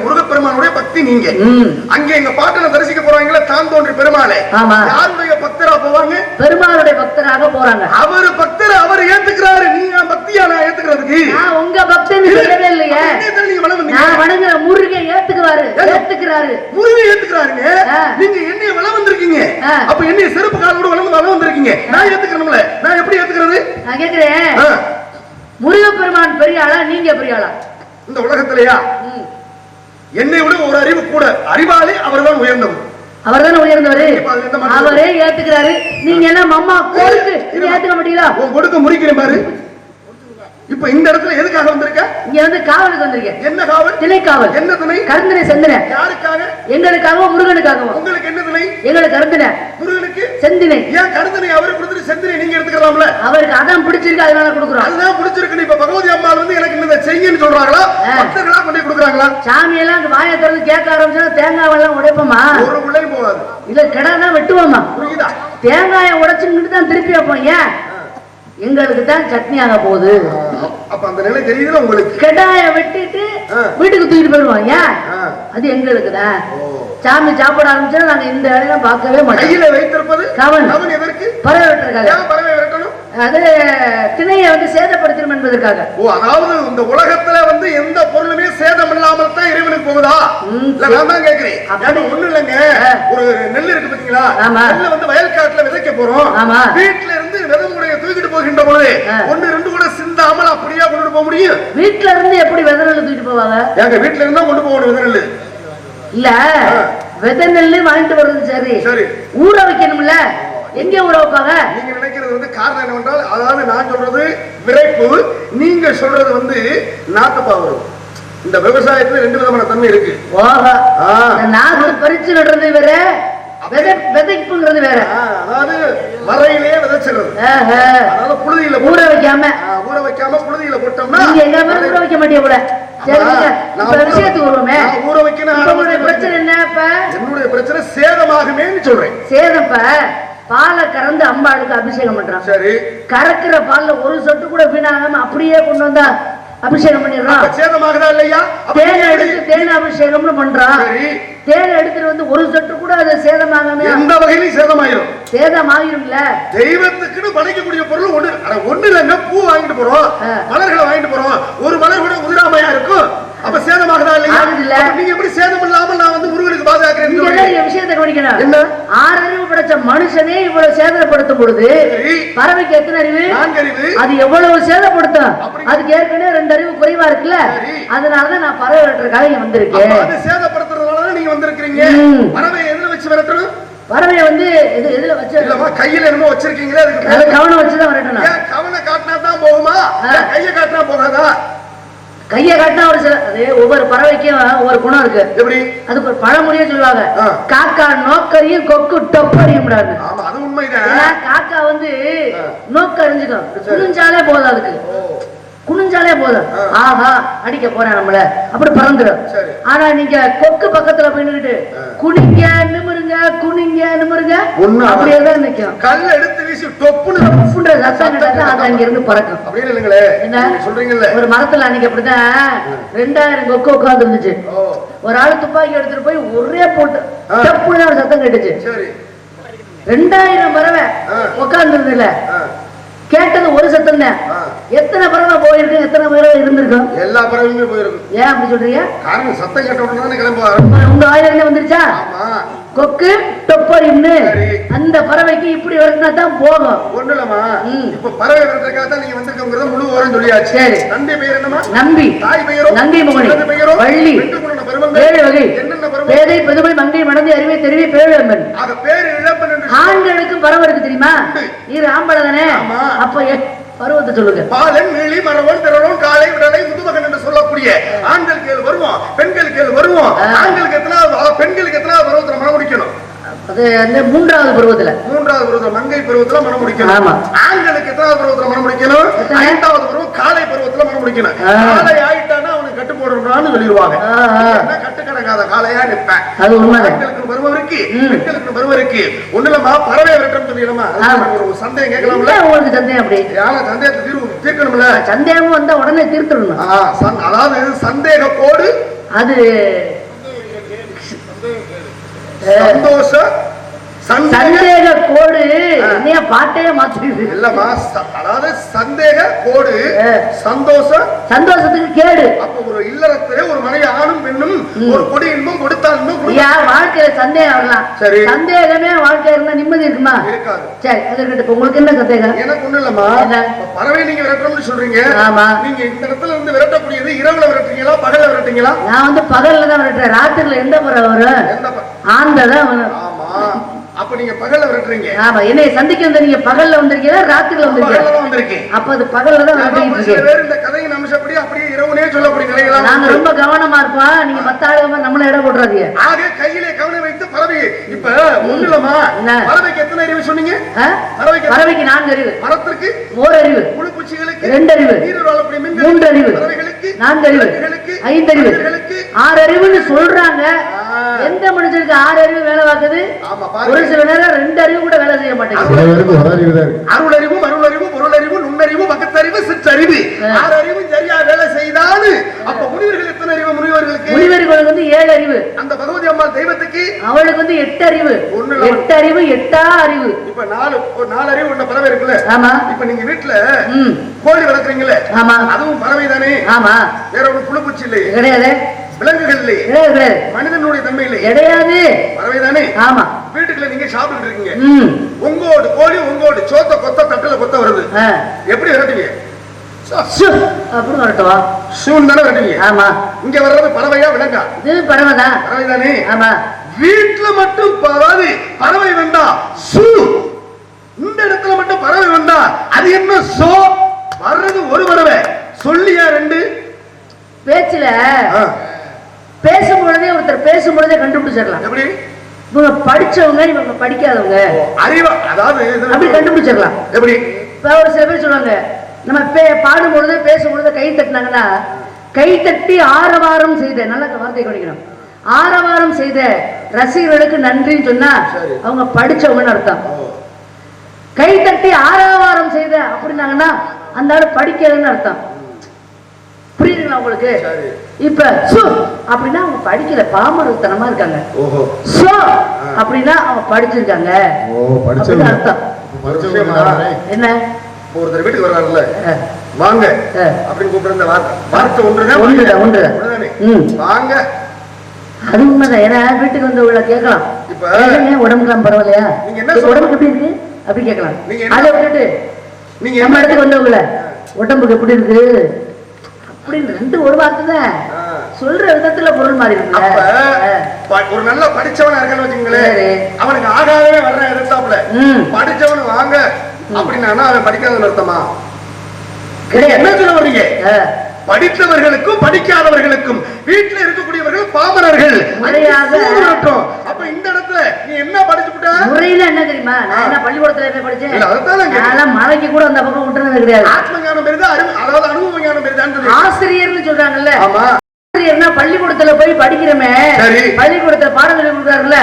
முருகப்பெருமானுடைய பக்தி நீங்க. அங்க எங்க பாட்டனை தரிசிக்க போறாங்களா, தான் தோன்றி பெருமாளே. யாருடைய பக்தரா போவாங்க? பெருமாளுடைய பக்தராக போறாங்க. அவரு பக்தர், அவர் ஏத்துக்கிறாரு. நீங்க பக்தியா நான் ஏத்துக்கிறதுக்கு? நான் உங்க பக்தன்னு சொல்லவே இல்லையே. நான் வணங்குற முருகன் ஏத்துக்குவாரு, ஏத்துக்கிறாரு. முருகன் ஏத்துக்கிறாருங்க. நீங்க என்னைய வளம் வந்திருக்கீங்க, அப்ப என்னைய செருப்பு காலோட வளம் வந்திருக்கீங்க. நான் ஏத்துக்கிறேன்ல, நான் எப்படி ஏத்துக்கிறது? நான் கேக்குறேன், முருகப்பெருமான் பெரிய ஆளா நீங்க பெரிய ஆளா இந்த உலகத்திலேயா? என்னை விட ஒரு அறிவு கூட, அறிவாளி அவர்தான் உயர்ந்தவர். அவர்தான உயர்ந்தவர், அவரே ஏத்துக்கிறாரு. நீங்க என்ன அம்மா கொடுக்கு ஏத்துக்க மாட்டீங்களா? கொடுக்க முடிக்கிறேன் பாரு. இப்ப இந்த இடத்துல எதுக்காக வந்திருக்க? இங்க வந்து காவலுக்கு வந்திருக்கேன். என்ன காவல்? திணை காவல். என்ன திணை? கருந்தனை செந்தனை. யாருக்காக? எங்களுக்காகவும் முருகனுக்காகவும். உங்களுக்கு என்ன திணை? எங்களுக்கு கருந்தனை. முருகனுக்கு செந்தினை. ஏன் கருந்தனை அவருக்கு கொடுத்துட்டு செந்தினை நீங்க எடுத்துக்கலாம்ல? அவருக்கு அதான் பிடிச்சிருக்கு, அதனால கொடுக்குறோம். அதுதான் பிடிச்சிருக்கு. இப்ப பகவதி அம்மாள் வந்து எனக்கு இந்த செய்யுன்னு சொல்றாங்களா, பக்தர்களா கொண்டு கொடுக்குறாங்களா? சாமி எல்லாம் வாயை திறந்து கேட்க ஆரம்பிச்சா தேங்காய் எல்லாம் உடைப்போமா? ஒரு உள்ளே போகாது. இல்ல கிடானா வெட்டுவோமா? புரியுதா? தேங்காயை உடைச்சுக்கிட்டு தான் திருப்பி வைப்போம். ஏன்? எங்களுக்கு தான் சட்னி ஆக போகுது. அப்ப அந்த நிலை தெரியுதுல உங்களுக்கு. கடாய வெட்டிட்டு வீட்டுக்கு தூக்கிட்டு போயிடுவோம். ஏன்? அது எங்களுக்கு தான். சாமி சாப்பிட ஆரம்பிச்சா நாங்க இந்த வேலையெல்லாம் பார்க்கவே மாட்டோம். கையில வைத்திருப்பது கவன். கவன் எதற்கு? பறவை வெட்டுறதுக்காக. ஏன் பறவை வெட்டணும்? அது திணையை வந்து சேதப்படுத்தணும் என்பதற்காக. ஓ, அதாவது இந்த உலகத்துல வந்து எந்த பொருளுமே சேதம் இல்லாமல் தான் இறைவனுக்கு போகுதா? இல்ல நான் தான் கேக்குறேன். ஒண்ணு இல்லைங்க, ஒரு நெல் இருக்கு பாத்தீங்களா? நெல்ல வந்து வயல் காட்டுல விதைக்க போறோம். வீட்டுல இருந்து விதை முறையை தூக்கிட்டு போகின்ற பொழுது 1-2 கூட சிந்தாமல் அப்படியே கொண்டு போக முடியும்? வீட்டுல இருந்து எப்படி விதை நெல் தூக்கிட்டு போவாங்க? எங்க வீட்டுல இருந்தா கொண்டு போகணும் விதை நெல். இல்ல விதை நெல் வாங்கிட்டு வருது சரி, சரி ஊற வைக்கணும்ல. எங்க ஊற வைப்பாங்க? நீங்க நினைக்கிறது வந்து காரணம் என்னவென்றால், அதாவது நான் சொல்றது விரைப்பு, நீங்க சொல்றது வந்து நாட்டுப்பா வரும். இந்த விவசாயத்துல 2 விதமான தன்மை இருக்கு. நாட்டு பறிச்சு நடுறது வேற, விதைப்புங்கிறது வேற. அதாவது வரையிலே விதைச்சிடுறது. அதாவது புழுதியில ஊற வைக்காம புழுதியில போட்டோம்னா எங்க மேல ஊற வைக்க மாட்டேன் கூட. விஷயத்துக்கு வருவோமே, ஊற வைக்கணும். பிரச்சனை என்ன? இப்ப என்னுடைய பிரச்சனை சேதமாகுமேன்னு சொல்றேன். சேதப்ப பாலை கறந்து அம்பாளுக்கு அபிஷேகம் பண்றான். சரி, கறக்குற பால்ல ஒரு சொட்டு கூட வீணாகாம அப்படியே கொண்டு வந்தா அபிஷேகம் பண்ணிடுறான். சேதமாகுதா இல்லையா? தேனை எடுத்து தேனை அபிஷேகம்னு பண்றான். தேனை எடுத்துட்டு வந்து ஒரு சொட்டு கூட அது சேதமாகாம எந்த வகையிலும் சேதமாயிரும். சேதமாயிரும்ல. தெய்வத்துக்குன்னு படைக்கக்கூடிய பொருள் ஒண்ணு இல்லைங்க. பூ வாங்கிட்டு போறோம், மலர்களை வாங்கிட்டு போறோம், ஒரு மலர் கூட உதிராமையா இருக்கும். அப்ப சேதமாகுதா இல்லையா? நீங்க எப்படி சேதம் இல்லாமல் நான் வந்து முருகனுக்கு பாதுகாக்கிறேன்? விஷயத்தை கவனிக்கணும். என்ன? 6 அறிவு படைச்ச மனுஷனே இவ்வளவு சேதப்படுத்தும் பொழுது பறவைக்கு எத்தனை அறிவு? 4 அறிவு. அது எவ்வளவு சேதப்படுத்தும்? அதுக்கு ஏற்கனவே 2 அறிவு குறைவா இருக்குல்ல. அதனாலதான் நான் பறவை வெட்டுறதுக்காக இங்க வந்திருக்கேன். அது சேதப்படுத்துறதுனாலதான் நீங்க வந்திருக்கீங்க. பறவை எதுல வச்சு விரட்டணும்? பறவைய வந்து எதுல வச்சு? இல்லமா கையில என்னமோ வச்சிருக்கீங்களே, அதுக்கு கவனம் வச்சுதான் விரட்டணும். கவனை காட்டினா தான் போகுமா? கையை காட்டினா போகாதா? கையை காட்டினா ஒரு சில, அது ஒவ்வொரு பறவைக்கும் ஒவ்வொரு குணம் இருக்கு. எப்படி? அதுக்கு ஒரு பழமொழியே சொல்லுவாங்க, காக்கா நோக்கறியும் கொக்கு டொப்பறியும். அது உண்மைதான். காக்கா வந்து நோக்க அறிஞ்சுக்கும், குனிஞ்சாலே போதும். அதுக்கு குனிஞ்சாலே போதும், ஆஹா அடிக்க போறேன் நம்மள அப்படி பறந்துடும். ஆனா நீங்க கொக்கு பக்கத்துல போயிட்டு குனிங்க நிமிருங்க குனிங்க நிமிருங்க அப்படியே தான் நிக்கும். கல்ல எடுத்து வீசி டொப்புன்ற சத்தம் கேட்டா அது அங்க இருந்து பறக்கும். அப்படியே இல்லைங்களே, என்ன சொல்றீங்கல்ல? ஒரு மரத்துல அன்னைக்கு அப்படிதான் 2000 கொக்கு உட்கார்ந்து இருந்துச்சு. ஒரு ஆள் துப்பாக்கி எடுத்துட்டு போய் ஒரே போட்டு டப்புன்னு ஒரு சத்தம் கேட்டுச்சு. 2000 பறவை உட்கார்ந்துருதுல கேட்டது ஒரு சத்தம் தான். எத்தனை பறவை போயிருக்கு, எத்தனை பறவை இருந்திருக்கும்? எல்லா பறவையுமே போயிருக்கும். ஏன் அப்படி சொல்றீங்க? காரணம் சத்தம் கேட்ட உடனே கிளம்புவாரு. உங்க 1000 வந்துருச்சா? கொக்கு டொப்பரின்னு அந்த பறவைக்கு இப்படி வரதுனா தான் போகும். ஒண்ணு இல்லம்மா, இப்ப பறவை வரதுக்காக தான் நீங்க வந்திருக்கீங்கறது முழு விவரம் சொல்லியாச்சு. சரி, தந்தை பெயர் என்னமா? நம்பி. தாய் பெயரோ? நந்தி மோகனி. பெயரோ? வள்ளி. ஏழு வகை. என்னென்ன பறவை? பேதை, பெதுமை, மங்கை, மடந்தை, அருமை, தெரிவி, பேழம்பன். ஆக பேர் இளம்பன் என்று ஆண்களுக்கும் பறவை இருக்கு தெரியுமா? நீர் ஆம்பளை தானே? அப்ப பருவத்தை சொல்லுங்க. பாலன், நீலி, மரவன், திரவன், காளை, விடலை, முதுமகன் என்று சொல்லக்கூடிய ஆண்கள் கேள் வருவோம், பெண்கள் கேள் வருவோம். ஆண்களுக்கு எத்தனாவது, பெண்களுக்கு எத்தனாவது பருவத்துல மனம் முடிக்கணும்? அது அந்த 3வது பருவத்துல. 3வது பருவத்துல மங்கை பருவத்துல மனம் முடிக்கணும். ஆமா. ஆண்களுக்கு எத்தனாவது பருவத்துல மனம் முடிக்கணும்? 5வது பருவம் காளை பருவத்துல மனம் முடிக்கணும். காளை ஆயிட்டானா அவனுக்கு கட்டு போடுறான்னு சொல்லிடுவாங்க. கட்டு கடங்காத காளையா நிற்பேன். அது உண்மை. ஆண்களுக்கு பருவருக்கு, பெண்களுக்கு பருவருக்கு. ஒண்ணுலமா பறவை விரட்டம் சொல்லிடலாமா? ஒரு சந்தேகம் கேட்கலாம்ல? உங்களுக்கு சந்தேகம் அப்படி யார சந்தேகத்தை தீர்க்கணும்ல? சந்தேகம் வந்தா உடனே தீர்த்தணும். அதாவது சந்தேக கோடு, அது சந்தோஷ சந்தேக கோடு. என்னைய பாட்டையே மாத்திடுது இல்லமா? அதாவது சந்தேக கோடு சந்தோஷ, சந்தோஷத்துக்கு கேடு. அப்ப ஒரு இல்லறத்திலே ஒரு மனைவி ஆணும் பெண்ணும் ஒரு கொடி இன்பம் கொடுத்தால் வாழ்க்கையில சந்தேகம் வரலாம். சரி, சந்தேகமே வாழ்க்கை இருந்தா நிம்மதி இருக்குமா? இருக்காது. சரி, அது இருக்கட்டும். உங்களுக்கு என்ன சந்தேகம்? எனக்கு ஒண்ணு இல்லம்மா, பறவை நீங்க விரட்டணும்னு சொல்றீங்க. ஆமா. நீங்க இந்த இடத்துல இருந்து விரட்டக்கூடியது இரவுல விரட்டுறீங்களா, பகல்ல விரட்டுறீங்களா? நான் வந்து பகல்ல தான் விரட்டுறேன். ராத்திரில எந்த பறவை வரும்? ஆந்ததான் வரும். ஆமா. அப்ப நீங்க பகல்ல விரட்டுறீங்க. ஆமா. என்னைய சந்திக்க வந்து நீங்க பகல்ல வந்திருக்கீங்களா, ராத்திரில வந்திருக்கீங்களா? பகல்ல தான் வந்திருக்கீங்க. அப்ப அது பகல்ல தான் விரட்டிட்டு சில பேர் இந்த கதையின் அம்சப்படி அப்படியே இரவுனே சொல்லக்கூடிய நிலைகளா. நாங்க ரொம்ப கவனமா இருப்போம். நீங்க மத்த ஆளுங்க நம்மள இடம் போடுறாதீங்க. ஆக கையிலே கவனம் வைத்து பறவை. இப்ப ஒண்ணுலமா, பறவைக்கு எத்தனை அறிவு சொன்னீங்க? பறவைக்கு 4 அறிவு. மரத்திற்கு 1 அறிவு. புழுப்பூச்சிகளுக்கு 2 அறிவு. நீரில் வாழக்கூடிய மீன்கள் 3 அறிவு. பறவைகளுக்கு 4 அறிவு. 5 அறிவு. 6 அறிவுன்னு சொல்றாங்க. எந்த மனுஷனுக்கு 6 அறிவு வேலை பார்க்குது? ஒரு சில நேரம் 2 அறிவு கூட வேலை செய்ய மாட்டேங்குது. அருள் அறிவு, மருள் அறிவு, பொருள் அறிவு, நுண்ணறிவு, பக்கத்தறிவு, சிற்றறிவு, 6 அறிவும் சரியா வேலை செய்தால் அப்ப முனிவர்கள் எத்தனை அறிவு? முனிவர்களுக்கு வந்து 7 அறிவு. அந்த பகவதி அம்மாள் தெய்வத்துக்கு அவளுக்கு வந்து 8 அறிவு. 8 அறிவு, 8ஆ அறிவு. இப்ப 4 அறிவு உள்ள பறவை இருக்குல்ல? ஆமா. இப்ப நீங்க வீட்டுல கோழி வளர்க்குறீங்களே? ஆமா. அதுவும் பறவை தானே? ஆமா. வேற ஒரு புழுப்பூச்சி இல்லை? கிடையாது. விலங்குகள் இல்லை? கிடையாது. மனிதனுடைய தன்மை இல்லை? கிடையாது. பறவை தானே? ஆமா. வீட்டுக்குள்ள நீங்க சாப்பிட்டு இருக்கீங்க. உங்களோட கோழி உங்களோட சோத்த கொத்த தட்டுல கொத்த வருது. எப்படி விரட்டுவீங்க? அப்படி வரட்டுவா சூன் தானே வரட்டுவீங்க. ஆமா. இங்க வர்றது பறவையா விலங்கா? இது பறவை தான். பறவை தானே? ஆமா. வீட்டுல மட்டும் பறவை வந்தா சூ, இந்த இடத்துல மட்டும் பறவை வந்தா அது என்ன சோ? வர்றது ஒரு பறவை, சொல்லியா 2? பேச்சுல பேசும்பொழுதே ஒருத்தர் பேசும்பொழுதே கண்டுபிடிச்சிடலாம். எப்படி? இவங்க படிச்சவங்க, இவங்க படிக்காதவங்க அறிவா, அதாவது அப்படி கண்டுபிடிச்சிடலாம். எப்படி? ஒரு சில பேர் சொல்லுவாங்க, நம்ம பாடும்பொழுது பேசும்பொழுது கை தட்டினாங்கன்னா, கை தட்டி ஆரவாரம் செய்த, நல்ல வார்த்தை கிடைக்கணும், ஆரவாரம் செய்த ரசிகர்களுக்கு நன்றின்னு சொன்னா அவங்க படிச்சவங்கன்னு அர்த்தம். கை தட்டி ஆரவாரம் செய்த அப்படின்னாங்கன்னா அந்த ஆளு படிக்கிறதுன்னு அர்த்தம். புரியுதுங்களா உங்களுக்கு? இப்ப சு அப்படின்னா அவங்க படிக்கல, பாமரத்தனமா இருக்காங்க. சோ அப்படின்னா அவங்க படிச்சிருக்காங்க அர்த்தம். என்ன? ஒருத்தர் வீட்டுக்கு வர்றாருல்ல, வாங்க அப்படின்னு கூப்பிடுற வார்த்தை ஒன்று வாங்க. அது உண்மைதான். ஏன்னா வீட்டுக்கு வந்து உள்ள கேட்கலாம், இப்ப உடம்புக்கு பரவாயில்லையா, நீங்க என்ன உடம்புக்கு எப்படி இருக்கு அப்படி கேட்கலாம். அதை விட்டுட்டு நீங்க நம்ம இடத்துக்கு வந்தவங்கள உடம்புக்கு எப்படி இருக்கு அப்படின்னு 2 ஒரு வார்த்தை தான் சொல்ற விதத்துல பொருள் மாறி இருக்கு. ஒரு நல்ல படிச்சவனா இருக்கான்னு வச்சுங்களேன், அவனுக்கு ஆகாவே வர்ற எதிர்த்தாப்புல படிச்சவனு வாங்க அப்படின்னா அவன் படிக்காதவன் அர்த்தமா? என்ன சொல்ல வர்றீங்க? படித்தவர்களுக்கும் படிக்காதவர்களுக்கும் வீட்டுல இருக்கக்கூடியவர்கள் பாமரர்கள். அப்ப இந்த இடத்துல நீ என்ன படிச்சுட்ட? முறையில என்ன தெரியுமா? நான் என்ன பள்ளிக்கூடத்துல போய் படிச்சேன், மலைக்கு கூட அந்த பக்கம் விட்டுறது கிடையாது. ஆத்ம ஞானம் பெருதா, அதாவது அனுபவ ஞானம் பெருதா. ஆசிரியர்னு சொல்றாங்கல்ல, ஆசிரியர்னா பள்ளிக்கூடத்துல போய் படிக்கிறோமே, பள்ளிக்கூடத்துல பாடம் சொல்லி கொடுக்குறாருல்ல,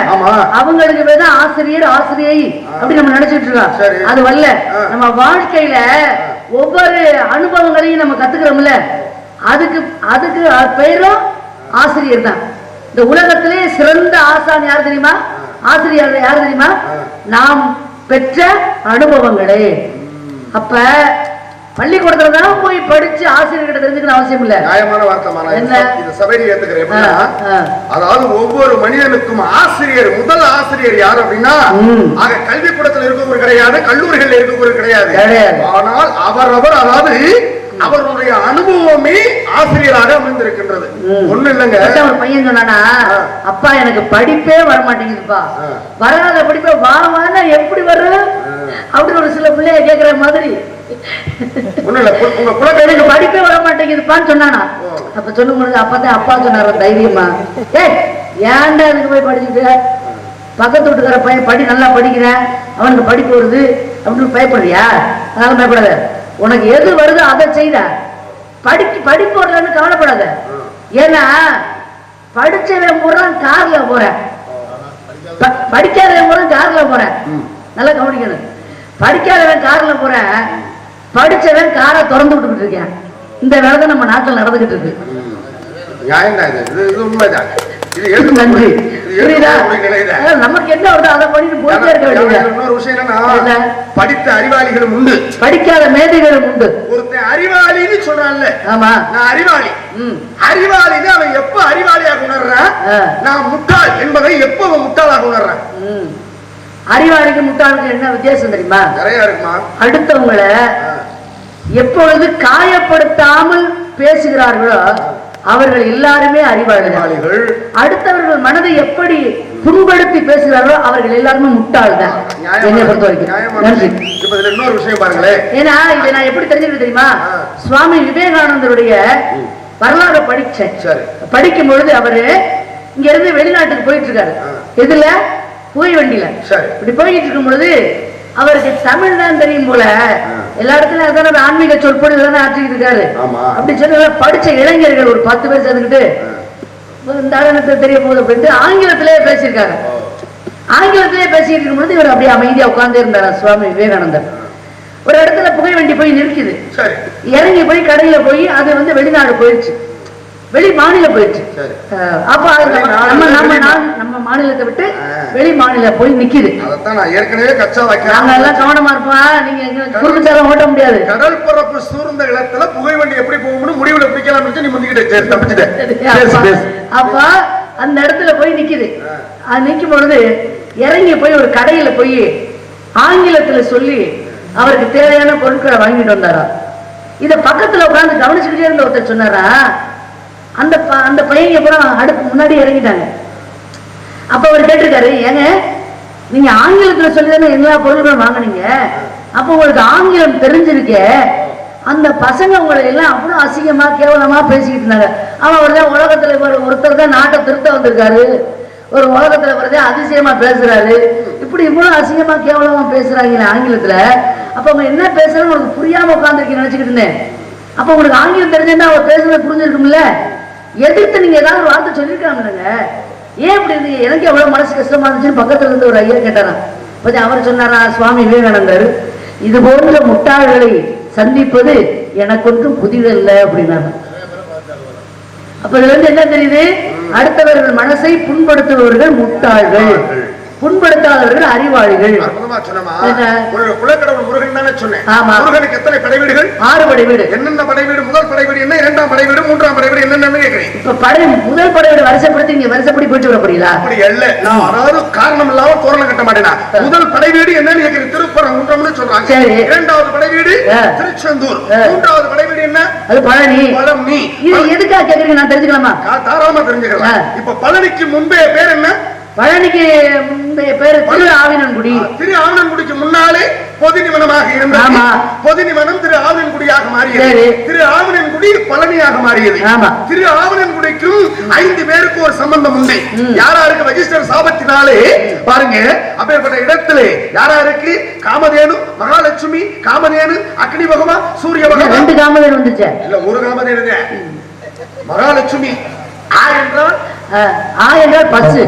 அவங்களுக்கு பேர் தான் ஆசிரியர், ஆசிரியை அப்படி நம்ம நினைச்சிட்டு இருக்கோம். அது வரல. நம்ம வாழ்க்கையில ஒவ்வொரு அனுபவங்களையும் நம்ம கத்துக்கிறோம்ல, அதுக்கு பெயரும் ஆசிரியர் தான். இந்த உலகத்திலே சிறந்த ஆசான் யார் தெரியுமா? ஆசிரியர் யாரு தெரியுமா? நாம் பெற்ற அனுபவங்களே. அப்ப பள்ளிக்கூடத்துல தான் போய் படிச்சு ஆசிரியர்கிட்ட தெரிஞ்சுக்கணும் அவசியம் இல்ல. நியாயமான வார்த்தை என்ன இந்த சபையை ஏத்துக்கிறேன். அதாவது ஒவ்வொரு மனிதனுக்கும் ஆசிரியர், முதல் ஆசிரியர் யார் அப்படின்னா கல்விக்கூடத்தில் இருக்கக்கூடிய கிடையாது, கல்லூரிகள் இருக்கக்கூடிய கிடையாது. ஆனால் அவரவர், அதாவது அவருடைய அனுபவமே ஆசிரியராக அமைந்திருக்கின்றது. ஒண்ணு இல்லைங்க. ஒரு பையன் சொன்னானா, அப்பா எனக்கு படிப்பே வரமாட்டேங்குதுப்பா, வராத படிப்பே வானா எப்படி வரும் அப்படின்னு ஒரு சில பிள்ளைய கேட்கிற மாதிரி. எனக்கு படிப்பே வர மாட்டேங்குதுப்பான்னு சொன்னானா. அப்ப சொல்லும் பொழுது அப்பதான் அப்பா சொன்னார தைரியமா, ஏன்டா அதுக்கு போய் படிச்சுட்டு பக்கத்து வீட்டுக்கார பையன் படி நல்லா படிக்கிறேன், அவனுக்கு படிப்பு வருது அப்படின்னு பயப்படுறியா? அதனால பயப்படாத, உனக்கு எது வருதோ அதை செய்த, படிப்பு வரலன்னு கவலைப்படாத. ஏன்னா படிச்சவன் பூரா கார்ல போறேன், படிக்காதவன் பூரா கார்ல போறேன். நல்லா கவனிக்கணும். படிக்காதவன் கார்ல போறேன், படிச்சவன் காரை திறந்து விட்டுக்கிட்டு இருக்கேன். இந்த வேலை தான் நம்ம நாட்டில் நடந்துகிட்டு இருக்கு. நன்றி. நமக்கு என்ன வருதோ அதை பண்ணிட்டு போயிட்டே இருக்க வேண்டியது. இன்னொரு விஷயம் என்னன்னா, படித்த அறிவாளிகளும் உண்டு, படிக்காத மேதைகளும் உண்டு. ஒருத்தன் அறிவாளின்னு சொல்றான்ல, ஆமா நான் அறிவாளி, அறிவாளின்னு அவன் எப்ப அறிவாளியாக உணர்றான், நான் முட்டாள் என்பதை எப்ப அவன் முட்டாளாக உணர்றான். அறிவாளிக்கு முட்டாளுக்கு என்ன வித்தியாசம் தெரியுமா? நிறைய இருக்குமா. அடுத்தவங்களை எப்பொழுது காயப்படுத்தாமல் பேசுகிறார்களோ அவர்கள் எல்லாருமே அறிவாளிகள். அடுத்தவர்கள் மனதை எப்படி புண்படுத்தி பேசுகிறார்களோ அவர்கள் எல்லாருமே முட்டாள் தான் என்னை பொறுத்த வரைக்கும். நன்றி. இன்னொரு விஷயம் பாருங்களேன். ஏன்னா இதை நான் எப்படி தெரிஞ்சுக்கிட்டு தெரியுமா? சுவாமி விவேகானந்தருடைய வரலாறு படிச்சேன். படிக்கும் பொழுது அவரு இங்க இருந்து வெளிநாட்டுக்கு போயிட்டு இருக்காரு. எதுல? புகை வண்டியில. இப்படி போயிட்டு இருக்கும் பொழுது அவருக்கு தமிழ் தான் தெரியும் போல, எல்லா இடத்துலயும் ஆன்மீக சொற்பொழிவு தானே ஆற்றிக்கிட்டு இருக்காரு. அப்படி சொல்லி படிச்ச இளைஞர்கள் ஒரு 10 பேர் சேர்ந்துக்கிட்டு இந்த ஆளுநத்தை தெரிய போகுது அப்படின்ட்டு ஆங்கிலத்திலேயே பேசியிருக்காங்க. ஆங்கிலத்திலேயே பேசிட்டு இருக்கும் பொழுது இவர் அப்படியே அமைதியா உட்கார்ந்து இருந்தார் சுவாமி விவேகானந்தர். ஒரு இடத்துல புகை வண்டி போய் நிற்குது. இறங்கி போய் கடையில போய் அது வெளிநாடு போயிடுச்சு, வெளி மாநிலம் போயிடுச்சு. அப்ப நம்ம மாநிலத்தை விட்டு வெளி மாநிலம் போய் நிக்குது. நாங்க எல்லாம் கவனமா இருப்போம், நீங்க குறுக்குச்சாரம் ஓட்ட முடியாது. கடல் பரப்பு சூழ்ந்த இடத்துல புகை வண்டி எப்படி போகணும் முடிவுல பிடிக்கலாம். அப்ப அந்த இடத்துல போய் நிக்குது. அது நிக்கும் பொழுது இறங்கி போய் ஒரு கடையில போய் ஆங்கிலத்துல சொல்லி அவருக்கு தேவையான பொருட்களை வாங்கிட்டு வந்தாரா. இத பக்கத்துல உட்கார்ந்து கவனிச்சுக்கிட்டே இருந்த ஒருத்தர் சொன்னாரா, அந்த பையங்க பூரா அடுப்பு முன்னாடி இறங்கிட்டாங்க. அப்ப அவர் கேட்டிருக்காரு, ஏங்க நீங்க ஆங்கிலத்துல சொல்லிதானே எல்லா பொருட்களும் வாங்கினீங்க, அப்ப உங்களுக்கு ஆங்கிலம் தெரிஞ்சிருக்க, அந்த பசங்க உங்களை எல்லாம் அவ்வளவு அசிங்கமா கேவலமா பேசிக்கிட்டு இருந்தாங்க. அவன் ஒருதான் உலகத்துல ஒருத்தர் தான் நாட்டை திருத்த வந்திருக்காரு, ஒரு உலகத்துல வரதே அதிசயமா பேசுறாரு, இப்படி இவ்வளவு அசிங்கமா கேவலமா பேசுறாங்க ஆங்கிலத்துல. அப்ப அவங்க என்ன பேசுறான்னு உங்களுக்கு புரியாம உட்காந்துருக்கீங்க நினைச்சுக்கிட்டு இருந்தேன். அப்ப உங்களுக்கு ஆங்கிலம் தெரிஞ்சிருந்தா அவர் பேசுறது புரிஞ்சிருக்கும்ல, எதிர்த்து நீங்க ஏதாவது ஒரு வார்த்தை சொல்லிருக்காங்க, ஏன் இப்படி இருந்தீங்க, எனக்கு எவ்வளவு மனசு கஷ்டமா இருந்துச்சுன்னு பக்கத்துல இருந்து ஒரு ஐயா கேட்டாராம். அவர் சொன்னாரா, சுவாமி விவேகானந்தர் இது போன்ற முட்டாள்களை சந்திப்பது எனக்கு ஒன்றும் புதிதல்ல அப்படின்னாரு. அப்ப இதுல இருந்து என்ன தெரியுது? அடுத்தவர்கள் மனசை புண்படுத்துபவர்கள் முட்டாள்கள், புண்படுத்தாதவர்கள் அறிவாளிகள். குலக்கடவுள் முருகன் தானே சொன்னேன். முருகனுக்கு எத்தனை படைவீடுகள்? 6 படைவீடு. என்னென்ன படைவீடு? முதல் படைவீடு என்ன, 2ஆம் படைவீடு, 3ஆம் படைவீடு என்னன்னு கேட்கிறேன். இப்ப முதல் படைவீடு வரிசைப்படுத்தி நீங்க வரிசைப்படி போயிட்டு வர முடியல. அப்படி இல்ல, நான் அதாவது காரணம் இல்லாம தோரணம் கட்ட மாட்டேனா. முதல் படைவீடு என்னன்னு கேட்கிறேன், திருப்பரங்குன்றம்னு சொல்றாங்க. 2வது படைவீடு திருச்செந்தூர், 3வது படைவீடு என்ன, அது பழனி. பழனி இது எதுக்காக கேக்குறீங்க, நான் தெரிஞ்சுக்கலாமா? தாராளமா தெரிஞ்சுக்கலாம். இப்ப பழனிக்கு முன்பே பேர் என்ன? பழனிக்கு பேரு திரு ஆவினன்குடி. திரு ஆவினன்குடிக்கு முன்னாலே பொதுநிவனமாக இருந்தது. பொதுநிவனம் திரு ஆவினன்குடியாக மாறியது. திரு ஆவினன்குடி பழனியாக மாறியது. திரு ஆவினன்குடிக்கும் 5 பேருக்கு ஒரு சம்பந்தம் உண்டு. யாராருக்கு வஜிஷ்டர் சாபத்தினாலே பாருங்க, அப்பேற்பட்ட இடத்திலே யாராருக்கு காமதேனு, மகாலட்சுமி, காமதேனு, அக்னி பகவான், சூரிய பகவான். 2 காமதேனு வந்துச்சு இல்ல, ஒரு காமதேனு. மகாலட்சுமி என்றால் பசு,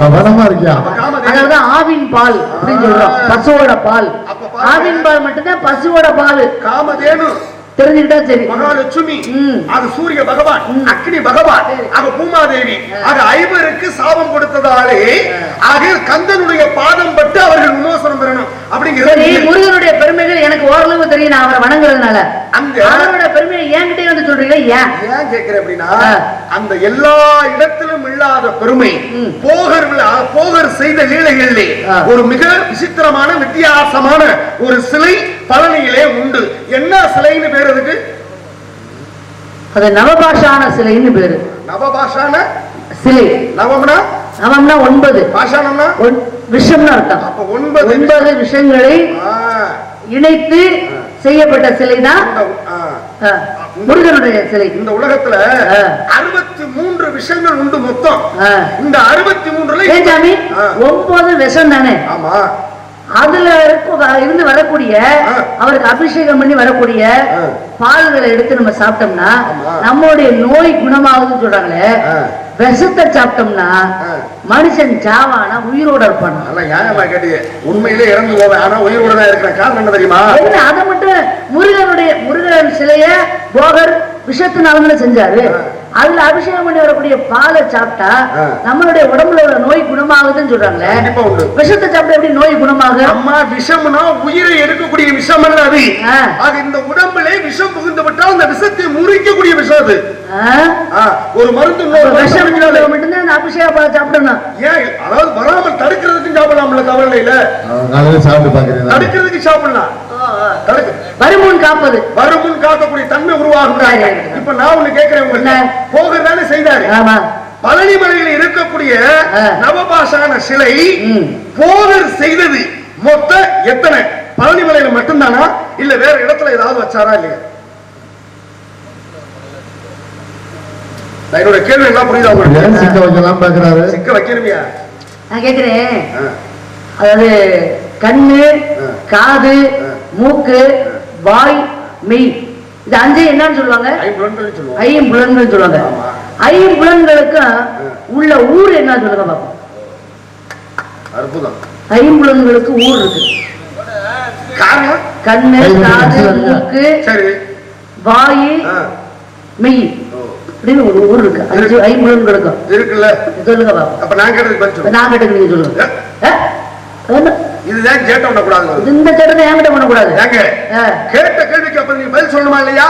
அதாவது ஆவின் பால் அப்படின்னு சொல்றோம். பசுவோட பால், ஆவின் பால் மட்டும்தான் பசுவோட பால். காமதேனு தெரிஞ்சுக்கிட்டா சரி. மகாலட்சுமி அது சூரிய பகவான், அக்னி பகவான், அது பூமாதேவி. அது 5 பேருக்கு சாபம் கொடுத்ததாலே ஆக கந்தனுடைய பாதம் பட்டு அவர்கள் விமோசனம் பெறணும் அப்படிங்கிறது. முருகனுடைய பெருமைகள் எனக்கு ஓரளவு தெரியும், நான் அவரை வணங்குறதுனால. அந்த அவரோட பெருமையை என்கிட்டே வந்து சொல்றீங்க. ஏன் கேட்கிறேன் அப்படின்னா, அந்த எல்லா இடத்திலும் இல்லாத பெருமை போகர் செய்த லீலைகளிலே ஒரு மிக விசித்திரமான வித்தியாசமான ஒரு சிலை பழனியிலே உண்டு. என்ன சிலைன்னு பேரு அதுக்கு? அது நவபாஷான சிலைன்னு பேரு. நவபாஷான சிலை. நவம்னா 9, பாஷானம்னா விஷம்னு அர்த்தம். அப்ப 9 விஷயங்களை இணைத்து செய்யப்பட்ட சிலை தான் முருகனுடைய சிலை. இந்த உலகத்துல 63 விஷயங்கள் உண்டு மொத்தம். இந்த 63ல 9 விஷம் தானே. ஆமா. அதுல இருந்து வரக்கூடிய அவருக்கு அபிஷேகம் பண்ணி வரக்கூடிய பால்களை எடுத்து நம்ம சாப்பிட்டோம்னா நம்மளுடைய நோய் குணமாகுதுன்னு சொல்றாங்களே. விஷத்தை சாப்பிட்டோம்னா மனுஷன் சாவானா உயிரோட இருப்பான். உண்மையிலே இறந்து போவேன், ஆனா உயிரோட தான் இருக்கிற காரணம் என்ன தெரியுமா? அதை மட்டும் முருகன் சிலைய போகர் விஷத்தினால செஞ்சாரு. அதுல அபிஷேகம் பண்ணி வரக்கூடிய பாலை சாப்பிட்டா நம்மளுடைய உடம்புல உள்ள நோய் குணமாகுதுன்னு சொல்றாங்களே. விஷத்தை சாப்பிட்டா எப்படி நோய் குணமாகுது? அம்மா, விஷம்னா உயிரை எடுக்கக்கூடிய விஷம் அல்ல அது. அது இந்த உடம்புல விஷம் புகுந்து விட்டால் அந்த விஷத்தை முறிக்கக்கூடிய விஷம் அது. ஒரு மருந்து விஷம் மட்டும்தான் அந்த அபிஷேக பாலை சாப்பிடணும். ஏன்? அதாவது வராமல் தடுக்கிறதுக்கு சாப்பிடலாம்ல, தவறு இல்ல. தடுக்கிறதுக்கு சாப்பிடலாம். வருமுன் காப்பது, வருமுன் காக்கக்கூடிய தன்மை உருவாகும். இப்ப நான் ஒண்ணு கேட்கிறேன், உங்க போகர் தானே செய்தாரு. பழனி மலையில் இருக்கக்கூடிய நவபாஷான சிலை போகர் செய்தது மொத்தம் எத்தனை? பழனி மலையில மட்டும்தானா இல்ல வேற இடத்துல ஏதாவது வச்சாரா இல்லையா? என்னோட கேள்வி எல்லாம் புரியுதா உங்களுக்கு? சிக்க வைக்கலாம் பாக்குறாரு. சிக்க வைக்கணுமியா? நான் கேக்குறேன். அதாவது கண்ணு, காது, மூக்கு, வாய், மெய், இது 5 என்னன்னு சொல்லுவாங்க? ஐம்புலன்கள் சொல்லுவாங்க. ஐம்புலன்களுக்கும் உள்ள ஊர் என்ன சொல்லுங்க பாப்போம். அற்புதம். ஐம்புலன்களுக்கு ஊர் இருக்கு. கண்ணு, காது, மூக்கு, வாய், மெய் அப்படின்னு ஒரு ஊர் இருக்கு. 5 ஐம்புலன்களுக்கும் இருக்குல்ல. சொல்லுங்க பாப்போம். அப்ப நான் கேட்டது நீங்க சொல்லுங்க. இதுதான் கேட்ட பண்ணக்கூடாது. இந்த கேட்டதை என்கிட்ட பண்ணக்கூடாது. கேட்ட கேள்விக்கு அப்ப நீங்க பதில் சொல்லணுமா இல்லையா?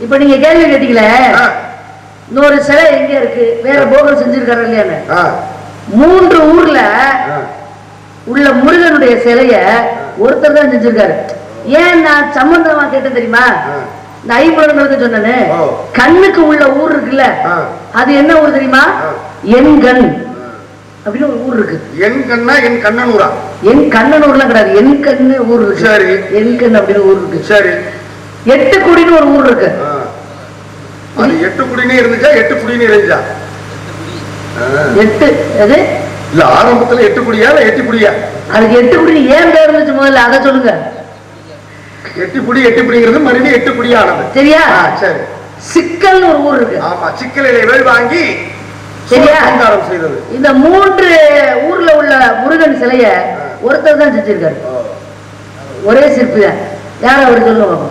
இப்ப நீங்க கேள்வி கேட்டீங்களே, இன்னொரு சிலை எங்க இருக்கு, வேற போகர் செஞ்சிருக்காரு இல்லையான்னு 3 ஊர்ல உள்ள முருகனுடைய சிலைய ஒருத்தர் தான் செஞ்சிருக்காரு. ஏன் நான் சம்பந்தமா கேட்டேன் தெரியுமா? இந்த ஐம்புலன்களுக்கு சொன்னேன்னு. கண்ணுக்கு உள்ள ஊர் இருக்குல்ல, அது என்ன ஊர் தெரியுமா? எண்கண் அப்படின்னு ஒரு ஊர் இருக்கு. என் கண்ணா என் கண்ணனூரா? என் கண்ணனூர்லாம் கிடையாது, என் கண்ணு ஊர் இருக்கு. சரி. என் கண் அப்படின்னு ஊர் இருக்கு. சரி. 8 குடின்னு ஒரு ஊர் இருக்கு. அது 8 குடினே இருந்துச்சா 8 குடினே இருந்துச்சா? 8 அது இல்ல, ஆரம்பத்துல 8 குடியா இல்ல 8 குடியா? அதுக்கு 8 குடி ஏன் பேர் இருந்துச்சு முதல்ல அதை சொல்லுங்க. 8 குடிங்கிறது மறுபடியும் 8 குடியா ஆனது. சரியா? சரி. சிக்கல்னு ஒரு ஊர் இருக்கு. ஆமா, சிக்கலிலே வேல் வாங்கி செய்தது. இந்த 3 ஊர்ல உள்ள முருகன் சிலைய ஒருத்தர் தான் செஞ்சிருக்காரு. ஒரே சிற்பி தான். யார் அவர் சொல்லுங்க.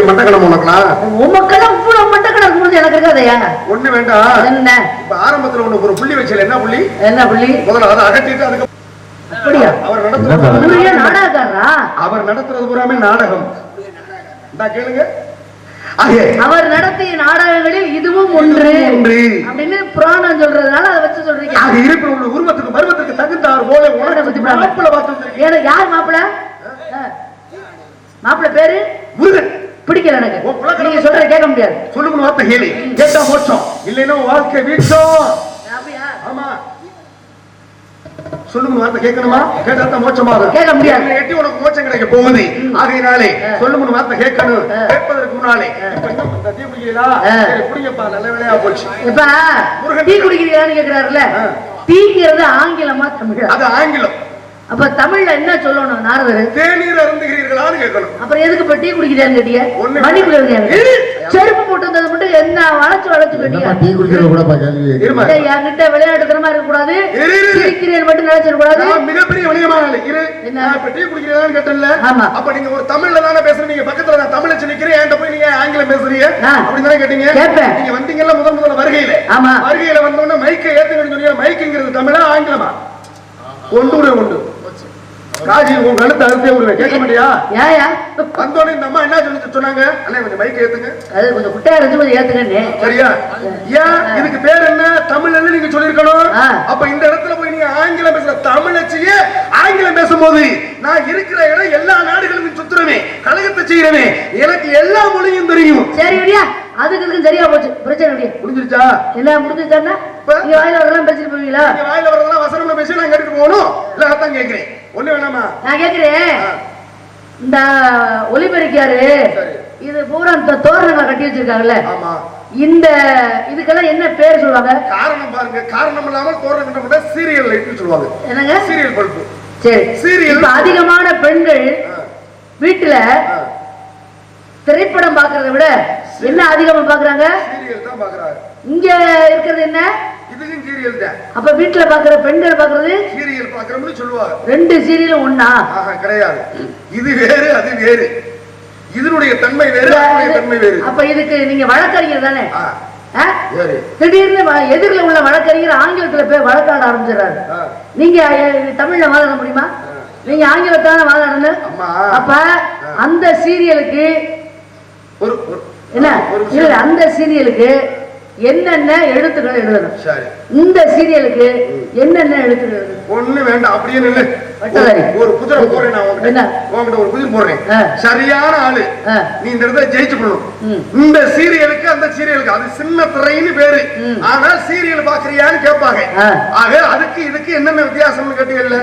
மட்டக்கணம் உமக்கெல்லாம் இவ்வளவு மட்டக்கணக்கு எனக்கு இருக்காதையா? ஒண்ணு வேண்டாம். என்ன இப்ப ஆரம்பத்துல ஒண்ணு ஒரு புள்ளி வச்சல. என்ன புள்ளி? என்ன புள்ளி? முதல்ல அதை அகற்றிட்டு அதுக்கு அப்படியா? அவர் நடத்துறது நாடகக்காரரா? அவர் நடத்துறது பூராமே நாடகம். கேளுங்க. அவர் நடத்திய நாடகங்களில் இதுவும் ஒன்று அப்படின்னு புராணம் சொல்றதுனால அதை வச்சு சொல்றீங்க. அது இருப்பினுள்ள உருவத்துக்கு பருவத்துக்கு தகுந்தார் போல மாப்பிள பார்த்து. யார் மாப்பிள? மாப்பிள பேரு முருகன். பிடிக்கல எனக்கு. நீங்க சொல்ற கேட்க முடியாது. சொல்லுங்க வார்த்தை கேளு. கேட்டா மோட்சம், இல்லைன்னா வாழ்க்கை வீழ்ச்சோம். ஆமா, சொல்லுங்க வார்த்தை கேட்கணுமா? கேட்டா மோட்சமாக கேட்க முடியாது. எட்டி உனக்கு மோட்சம் கிடைக்க போகுது. ஆகையினாலே சொல்லுங்க வார்த்தை கேட்கணும். கேட்பதற்கு முன்னாலே டீ குடிக்கிறீங்களா? குடிங்கப்பா, நல்ல வேலையா போச்சு. இப்ப டீ குடிக்கிறீங்களான்னு கேட்கிறாருல்ல. டீங்கிறது ஆங்கிலமா தமிழ்? அது ஆங்கிலம். அப்ப தமிழ்ல என்ன சொல்லணும்? நாரதர் தேநீர் அருந்துகிறீர்களான்னு கேட்கணும். அப்புறம் எதுக்கு இப்ப டீ குடிக்கிறான்னு கேட்டீங்க? மணிக்குள்ள செருப்பு போட்டு வந்தது மட்டும் எந்த என்ன வளைச்சு வளைச்சு என்னப்பா டீ குடிக்கிற கூடப்பா கேள்வி இருமா. என்கிட்ட விளையாட்டுத்தனமா இருக்க கூடாது, இரு, இரு. சிரிக்கிறேன் மட்டும் நினைச்சிட கூடாது. நான் மிகப்பெரிய வணிகமான ஆளு. இரு. என்ன? நான் இப்ப டீ குடிக்கிறதான்னு கேட்டேன்ல. ஆமா. அப்ப நீங்க ஒரு தமிழ்ல தானே பேசுறீங்க. நீங்க பக்கத்துல நான் தமிழ்ல நிக்கிறேன், என்கிட்ட போய் நீங்க ஆங்கிலம் பேசுறீங்க. அப்படி தானே கேட்டீங்க? கேட்பேன். நீங்க வந்தீங்கல்ல முதல்ல வருகையில. ஆமா. வருகையில வந்த உடனே மைக்கை ஏத்துங்கன்னு சொன்னீங்க. மைக்குங்கிறது தமிழா ஆங்கிலமா? ஒன்று காஜி உங்க கழுத்து அறுத்தே விடுவேன், கேட்க மாட்டியா? ஏயா வந்தோடனே இந்த அம்மா என்ன சொன்னாங்க? அண்ணே கொஞ்சம் மைக் ஏத்துங்க. அது கொஞ்சம் குட்டையா இருந்து கொஞ்சம் ஏத்துக்கண்ணே. சரியா? ஏன் இதுக்கு பேர் என்ன? தமிழ்ல நீங்க சொல்லிருக்கணும். அப்ப இந்த இடத்துல போய் நீங்க ஆங்கிலம் பேசுற தமிழச்சியே ஆங்கிலம் பேசும்போது நான் இருக்கிற இடம் எல்லா நாடுகளுக்கும் சுத்துறவே, கழகத்தை செய்யறவே, எனக்கு எல்லா மொழியும் தெரியும். சரி விடியா, அதுக்கு சரியா போச்சு, பிரச்சனை விடியா. முடிஞ்சிருச்சா? என்ன முடிஞ்சிருச்சான்னா நீங்க வாயில வரலாம் பேசிட்டு போவீங்களா? நீங்க வாயில வரதெல்லாம் வசனம்னு பேசி நான் கேட்டுட்டு போகணும். இல்ல அதான் கேட்கிறேன். ஒண்ணு வேணாமா? நான் கேட்கிறேன், இந்த ஒலிபெருக்கியாரு இது பூரா தோரணங்களை கட்டி வச்சிருக்காங்கல்ல, இந்த இதுக்கெல்லாம் என்ன பேர் சொல்லுவாங்க? காரணம் பாருங்க. காரணம் இல்லாமல் தோரணம் கட்ட மாட்டா சீரியல் லைட்னு சொல்லுவாங்க. என்னங்க? Serial bulb. சரி, சீரியல். இப்ப அதிகமான பெண்கள் வீட்டுல திரைப்படம் பாக்குறத விட என்ன அதிகமா பாக்குறாங்க? சீரியல் தான் பாக்குறாங்க. இங்க இருக்கிறது என்ன? இதுவும் சீரியல் தான். அப்ப வீட்டுல பாக்குற பெண்கள் பாக்குறது சீரியல் பாக்குறோம்னு சொல்லுவாங்க. ரெண்டு சீரியலும் ஒண்ணா? கிடையாது. இது வேறு அது வேறு. இதனுடைய தன்மை வேறு, அதனுடைய தன்மை வேறு. அப்ப இதுக்கு நீங்க வழக்கறிஞர் தானே? திடீர்னு எதிரில் உள்ள வழக்கறிஞர் ஆங்கிலத்துல போய் வழக்காட ஆரம்பிச்சிடறாரு. நீங்க தமிழ்ல வாதாட முடியுமா? நீங்க ஆங்கிலத்தான வாதாடணும். அப்ப அந்த சீரியலுக்கு என்ன இல்ல, அந்த சீரியலுக்கு என்னென்ன எழுத்துக்கள் எழுதணும்? இந்த சீரியலுக்கு என்னென்ன எழுத்துக்கள் எழுதணும்? ஒண்ணு வேண்டாம், அப்படியே நில்லு. ஒரு குதிரை போறேன் நான் உங்ககிட்ட, ஒரு குதிரை போடுறேன். சரியான ஆளு நீ இந்த இடத்துல ஜெயிச்சு போடணும். இந்த சீரியலுக்கு அந்த சீரியலுக்கு அது சின்ன திரைன்னு பேரு, ஆனால் சீரியல் பாக்குறியான்னு கேட்பாங்க. ஆக அதுக்கு இதுக்கு என்னென்ன வித்தியாசம்னு கேட்டீங்கல்ல,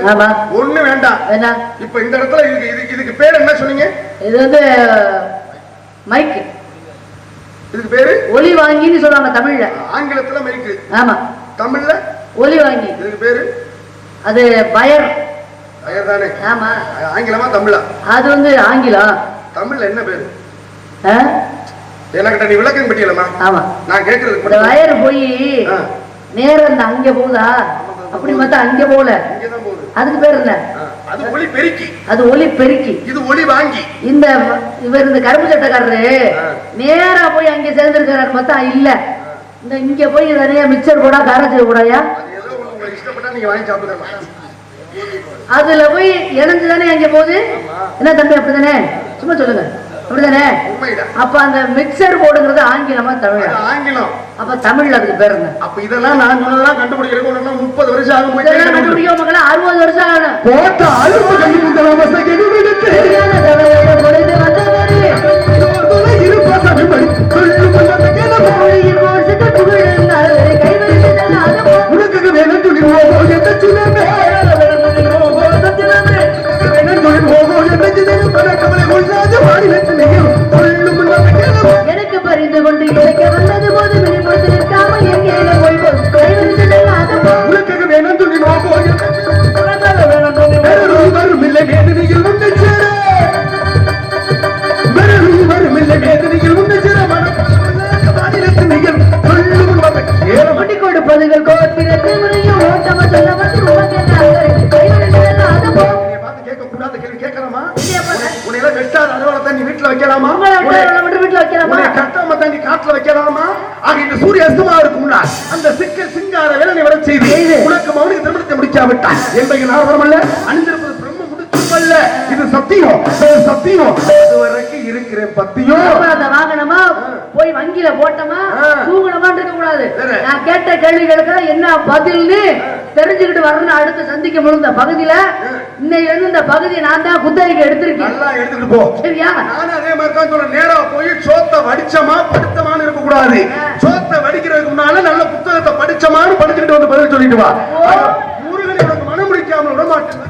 ஒண்ணு வேண்டாம். இப்ப இந்த இடத்துல இதுக்கு பேர் என்ன சொன்னீங்க? இது வந்து மைக்கு. இதுக்கு பேரு ஒலி வாங்கின்னு சொல்றாங்க தமிழ்ல. ஆங்கிலத்துல மைக்கு. ஆமா. தமிழ்ல ஒலி வாங்கி. இதுக்கு பேரு அது பயர். பயர் தானே? ஆமா. ஆங்கிலமா தமிழா? அது வந்து ஆங்கிலம். தமிழ்ல என்ன பேரு? எனக்கு நீ விளக்கம் பட்டியலமா? ஆமா. நான் கேக்குறது வயர் போய் நேரம் அங்க போகுதா? அப்படி பார்த்தா அங்க போகல, அதுக்கு பேர் என்ன? அது ஒலி பெருக்கி. அது ஒலி பெருக்கி. இது ஒலி வாங்கி. இந்த இவர் இந்த கருப்பு சட்டக்காரரு நேரா போய் அங்க சேர்ந்திருக்கிறாரு பார்த்தா இல்ல, இந்த இங்க போய் நிறைய மிக்சர் கூட காராச்சல் கூடயா இஷ்டப்பட்டா நீங்க வாங்கி சாப்பிடலாம். அதுல போய் இணைஞ்சுதானே அங்க போகுது. என்ன தம்பி அப்படித்தானே? சும்மா சொல்லுங்க, அப்படிதானே? அப்ப அந்த மிக்சர் போர்டுங்கிறது ஆங்கிலமா தமிழ்? ஆங்கிலம். அப்ப தமிழ்ல அதுக்கு பேர் என்ன? அப்ப இதெல்லாம் நான் சொன்னதெல்லாம் கண்டுபிடிக்கிறதுக்கு 30 வருஷம் ஆகும். கண்டுபிடிக்க மக்கள் 60 வருஷம் ஆகணும். போட்ட அழுப்பு கண்டுபிடிக்கலாம். எனக்கு பறிந்து கொண்டு இழைக்க வந்தது போது வெளிப்படுத்தி நிற்காம எங்கேயில போய் உனக்கு வேணும் துணி வரும் இல்லை வேதனையில் உண்டு சேர வரும் இல்லை வேதனையில் உண்டு சேர மாநிலத்தின் கொடுப்பதுகள் கோத்திரத்தை முறையும் ஓட்டமா சொல்ல வந்து சூரிய அஸ்தமா இருக்கும் அந்த சிங்கார வேலை வர செய்து உனக்கு மௌனிக திருமணத்தை முடிக்காவிட்டான் என்பதை நாரதமல்ல அணிந்திருப்பது பிரம்ம முடிச்சுமல்ல. இது சத்தியம், சத்தியம். இதுவரைக்கும் இருக்கிறேன் பத்தியம். அதை வாங்கணுமா, போய் வங்கியில போட்டோமா, தூங்கணுமா இருக்க கூடாது. நான் கேட்ட கேள்விகளுக்கு என்ன பதில்னு தெரிஞ்சுக்கிட்டு வரணும். அடுத்து சந்திக்க முடிந்த பகுதியில இன்னைக்கு இந்த பகுதியை நான் தான் குத்தகைக்கு எடுத்திருக்கேன். நல்லா எடுத்துட்டு போ. சரியா? நானும் அதே மாதிரி தான் சொல்றேன். நேரா போய் சோத்த வடிச்சமா படுத்தமான்னு இருக்க கூடாது. சோத்த வடிக்கிறதுக்கு முன்னால நல்ல புத்தகத்தை படிச்சமான்னு படிச்சுக்கிட்டு வந்து பதில் சொல்லிட்டு வா. முருகனை உனக்கு மனம் முடிக்காம விட மாட்டேன்.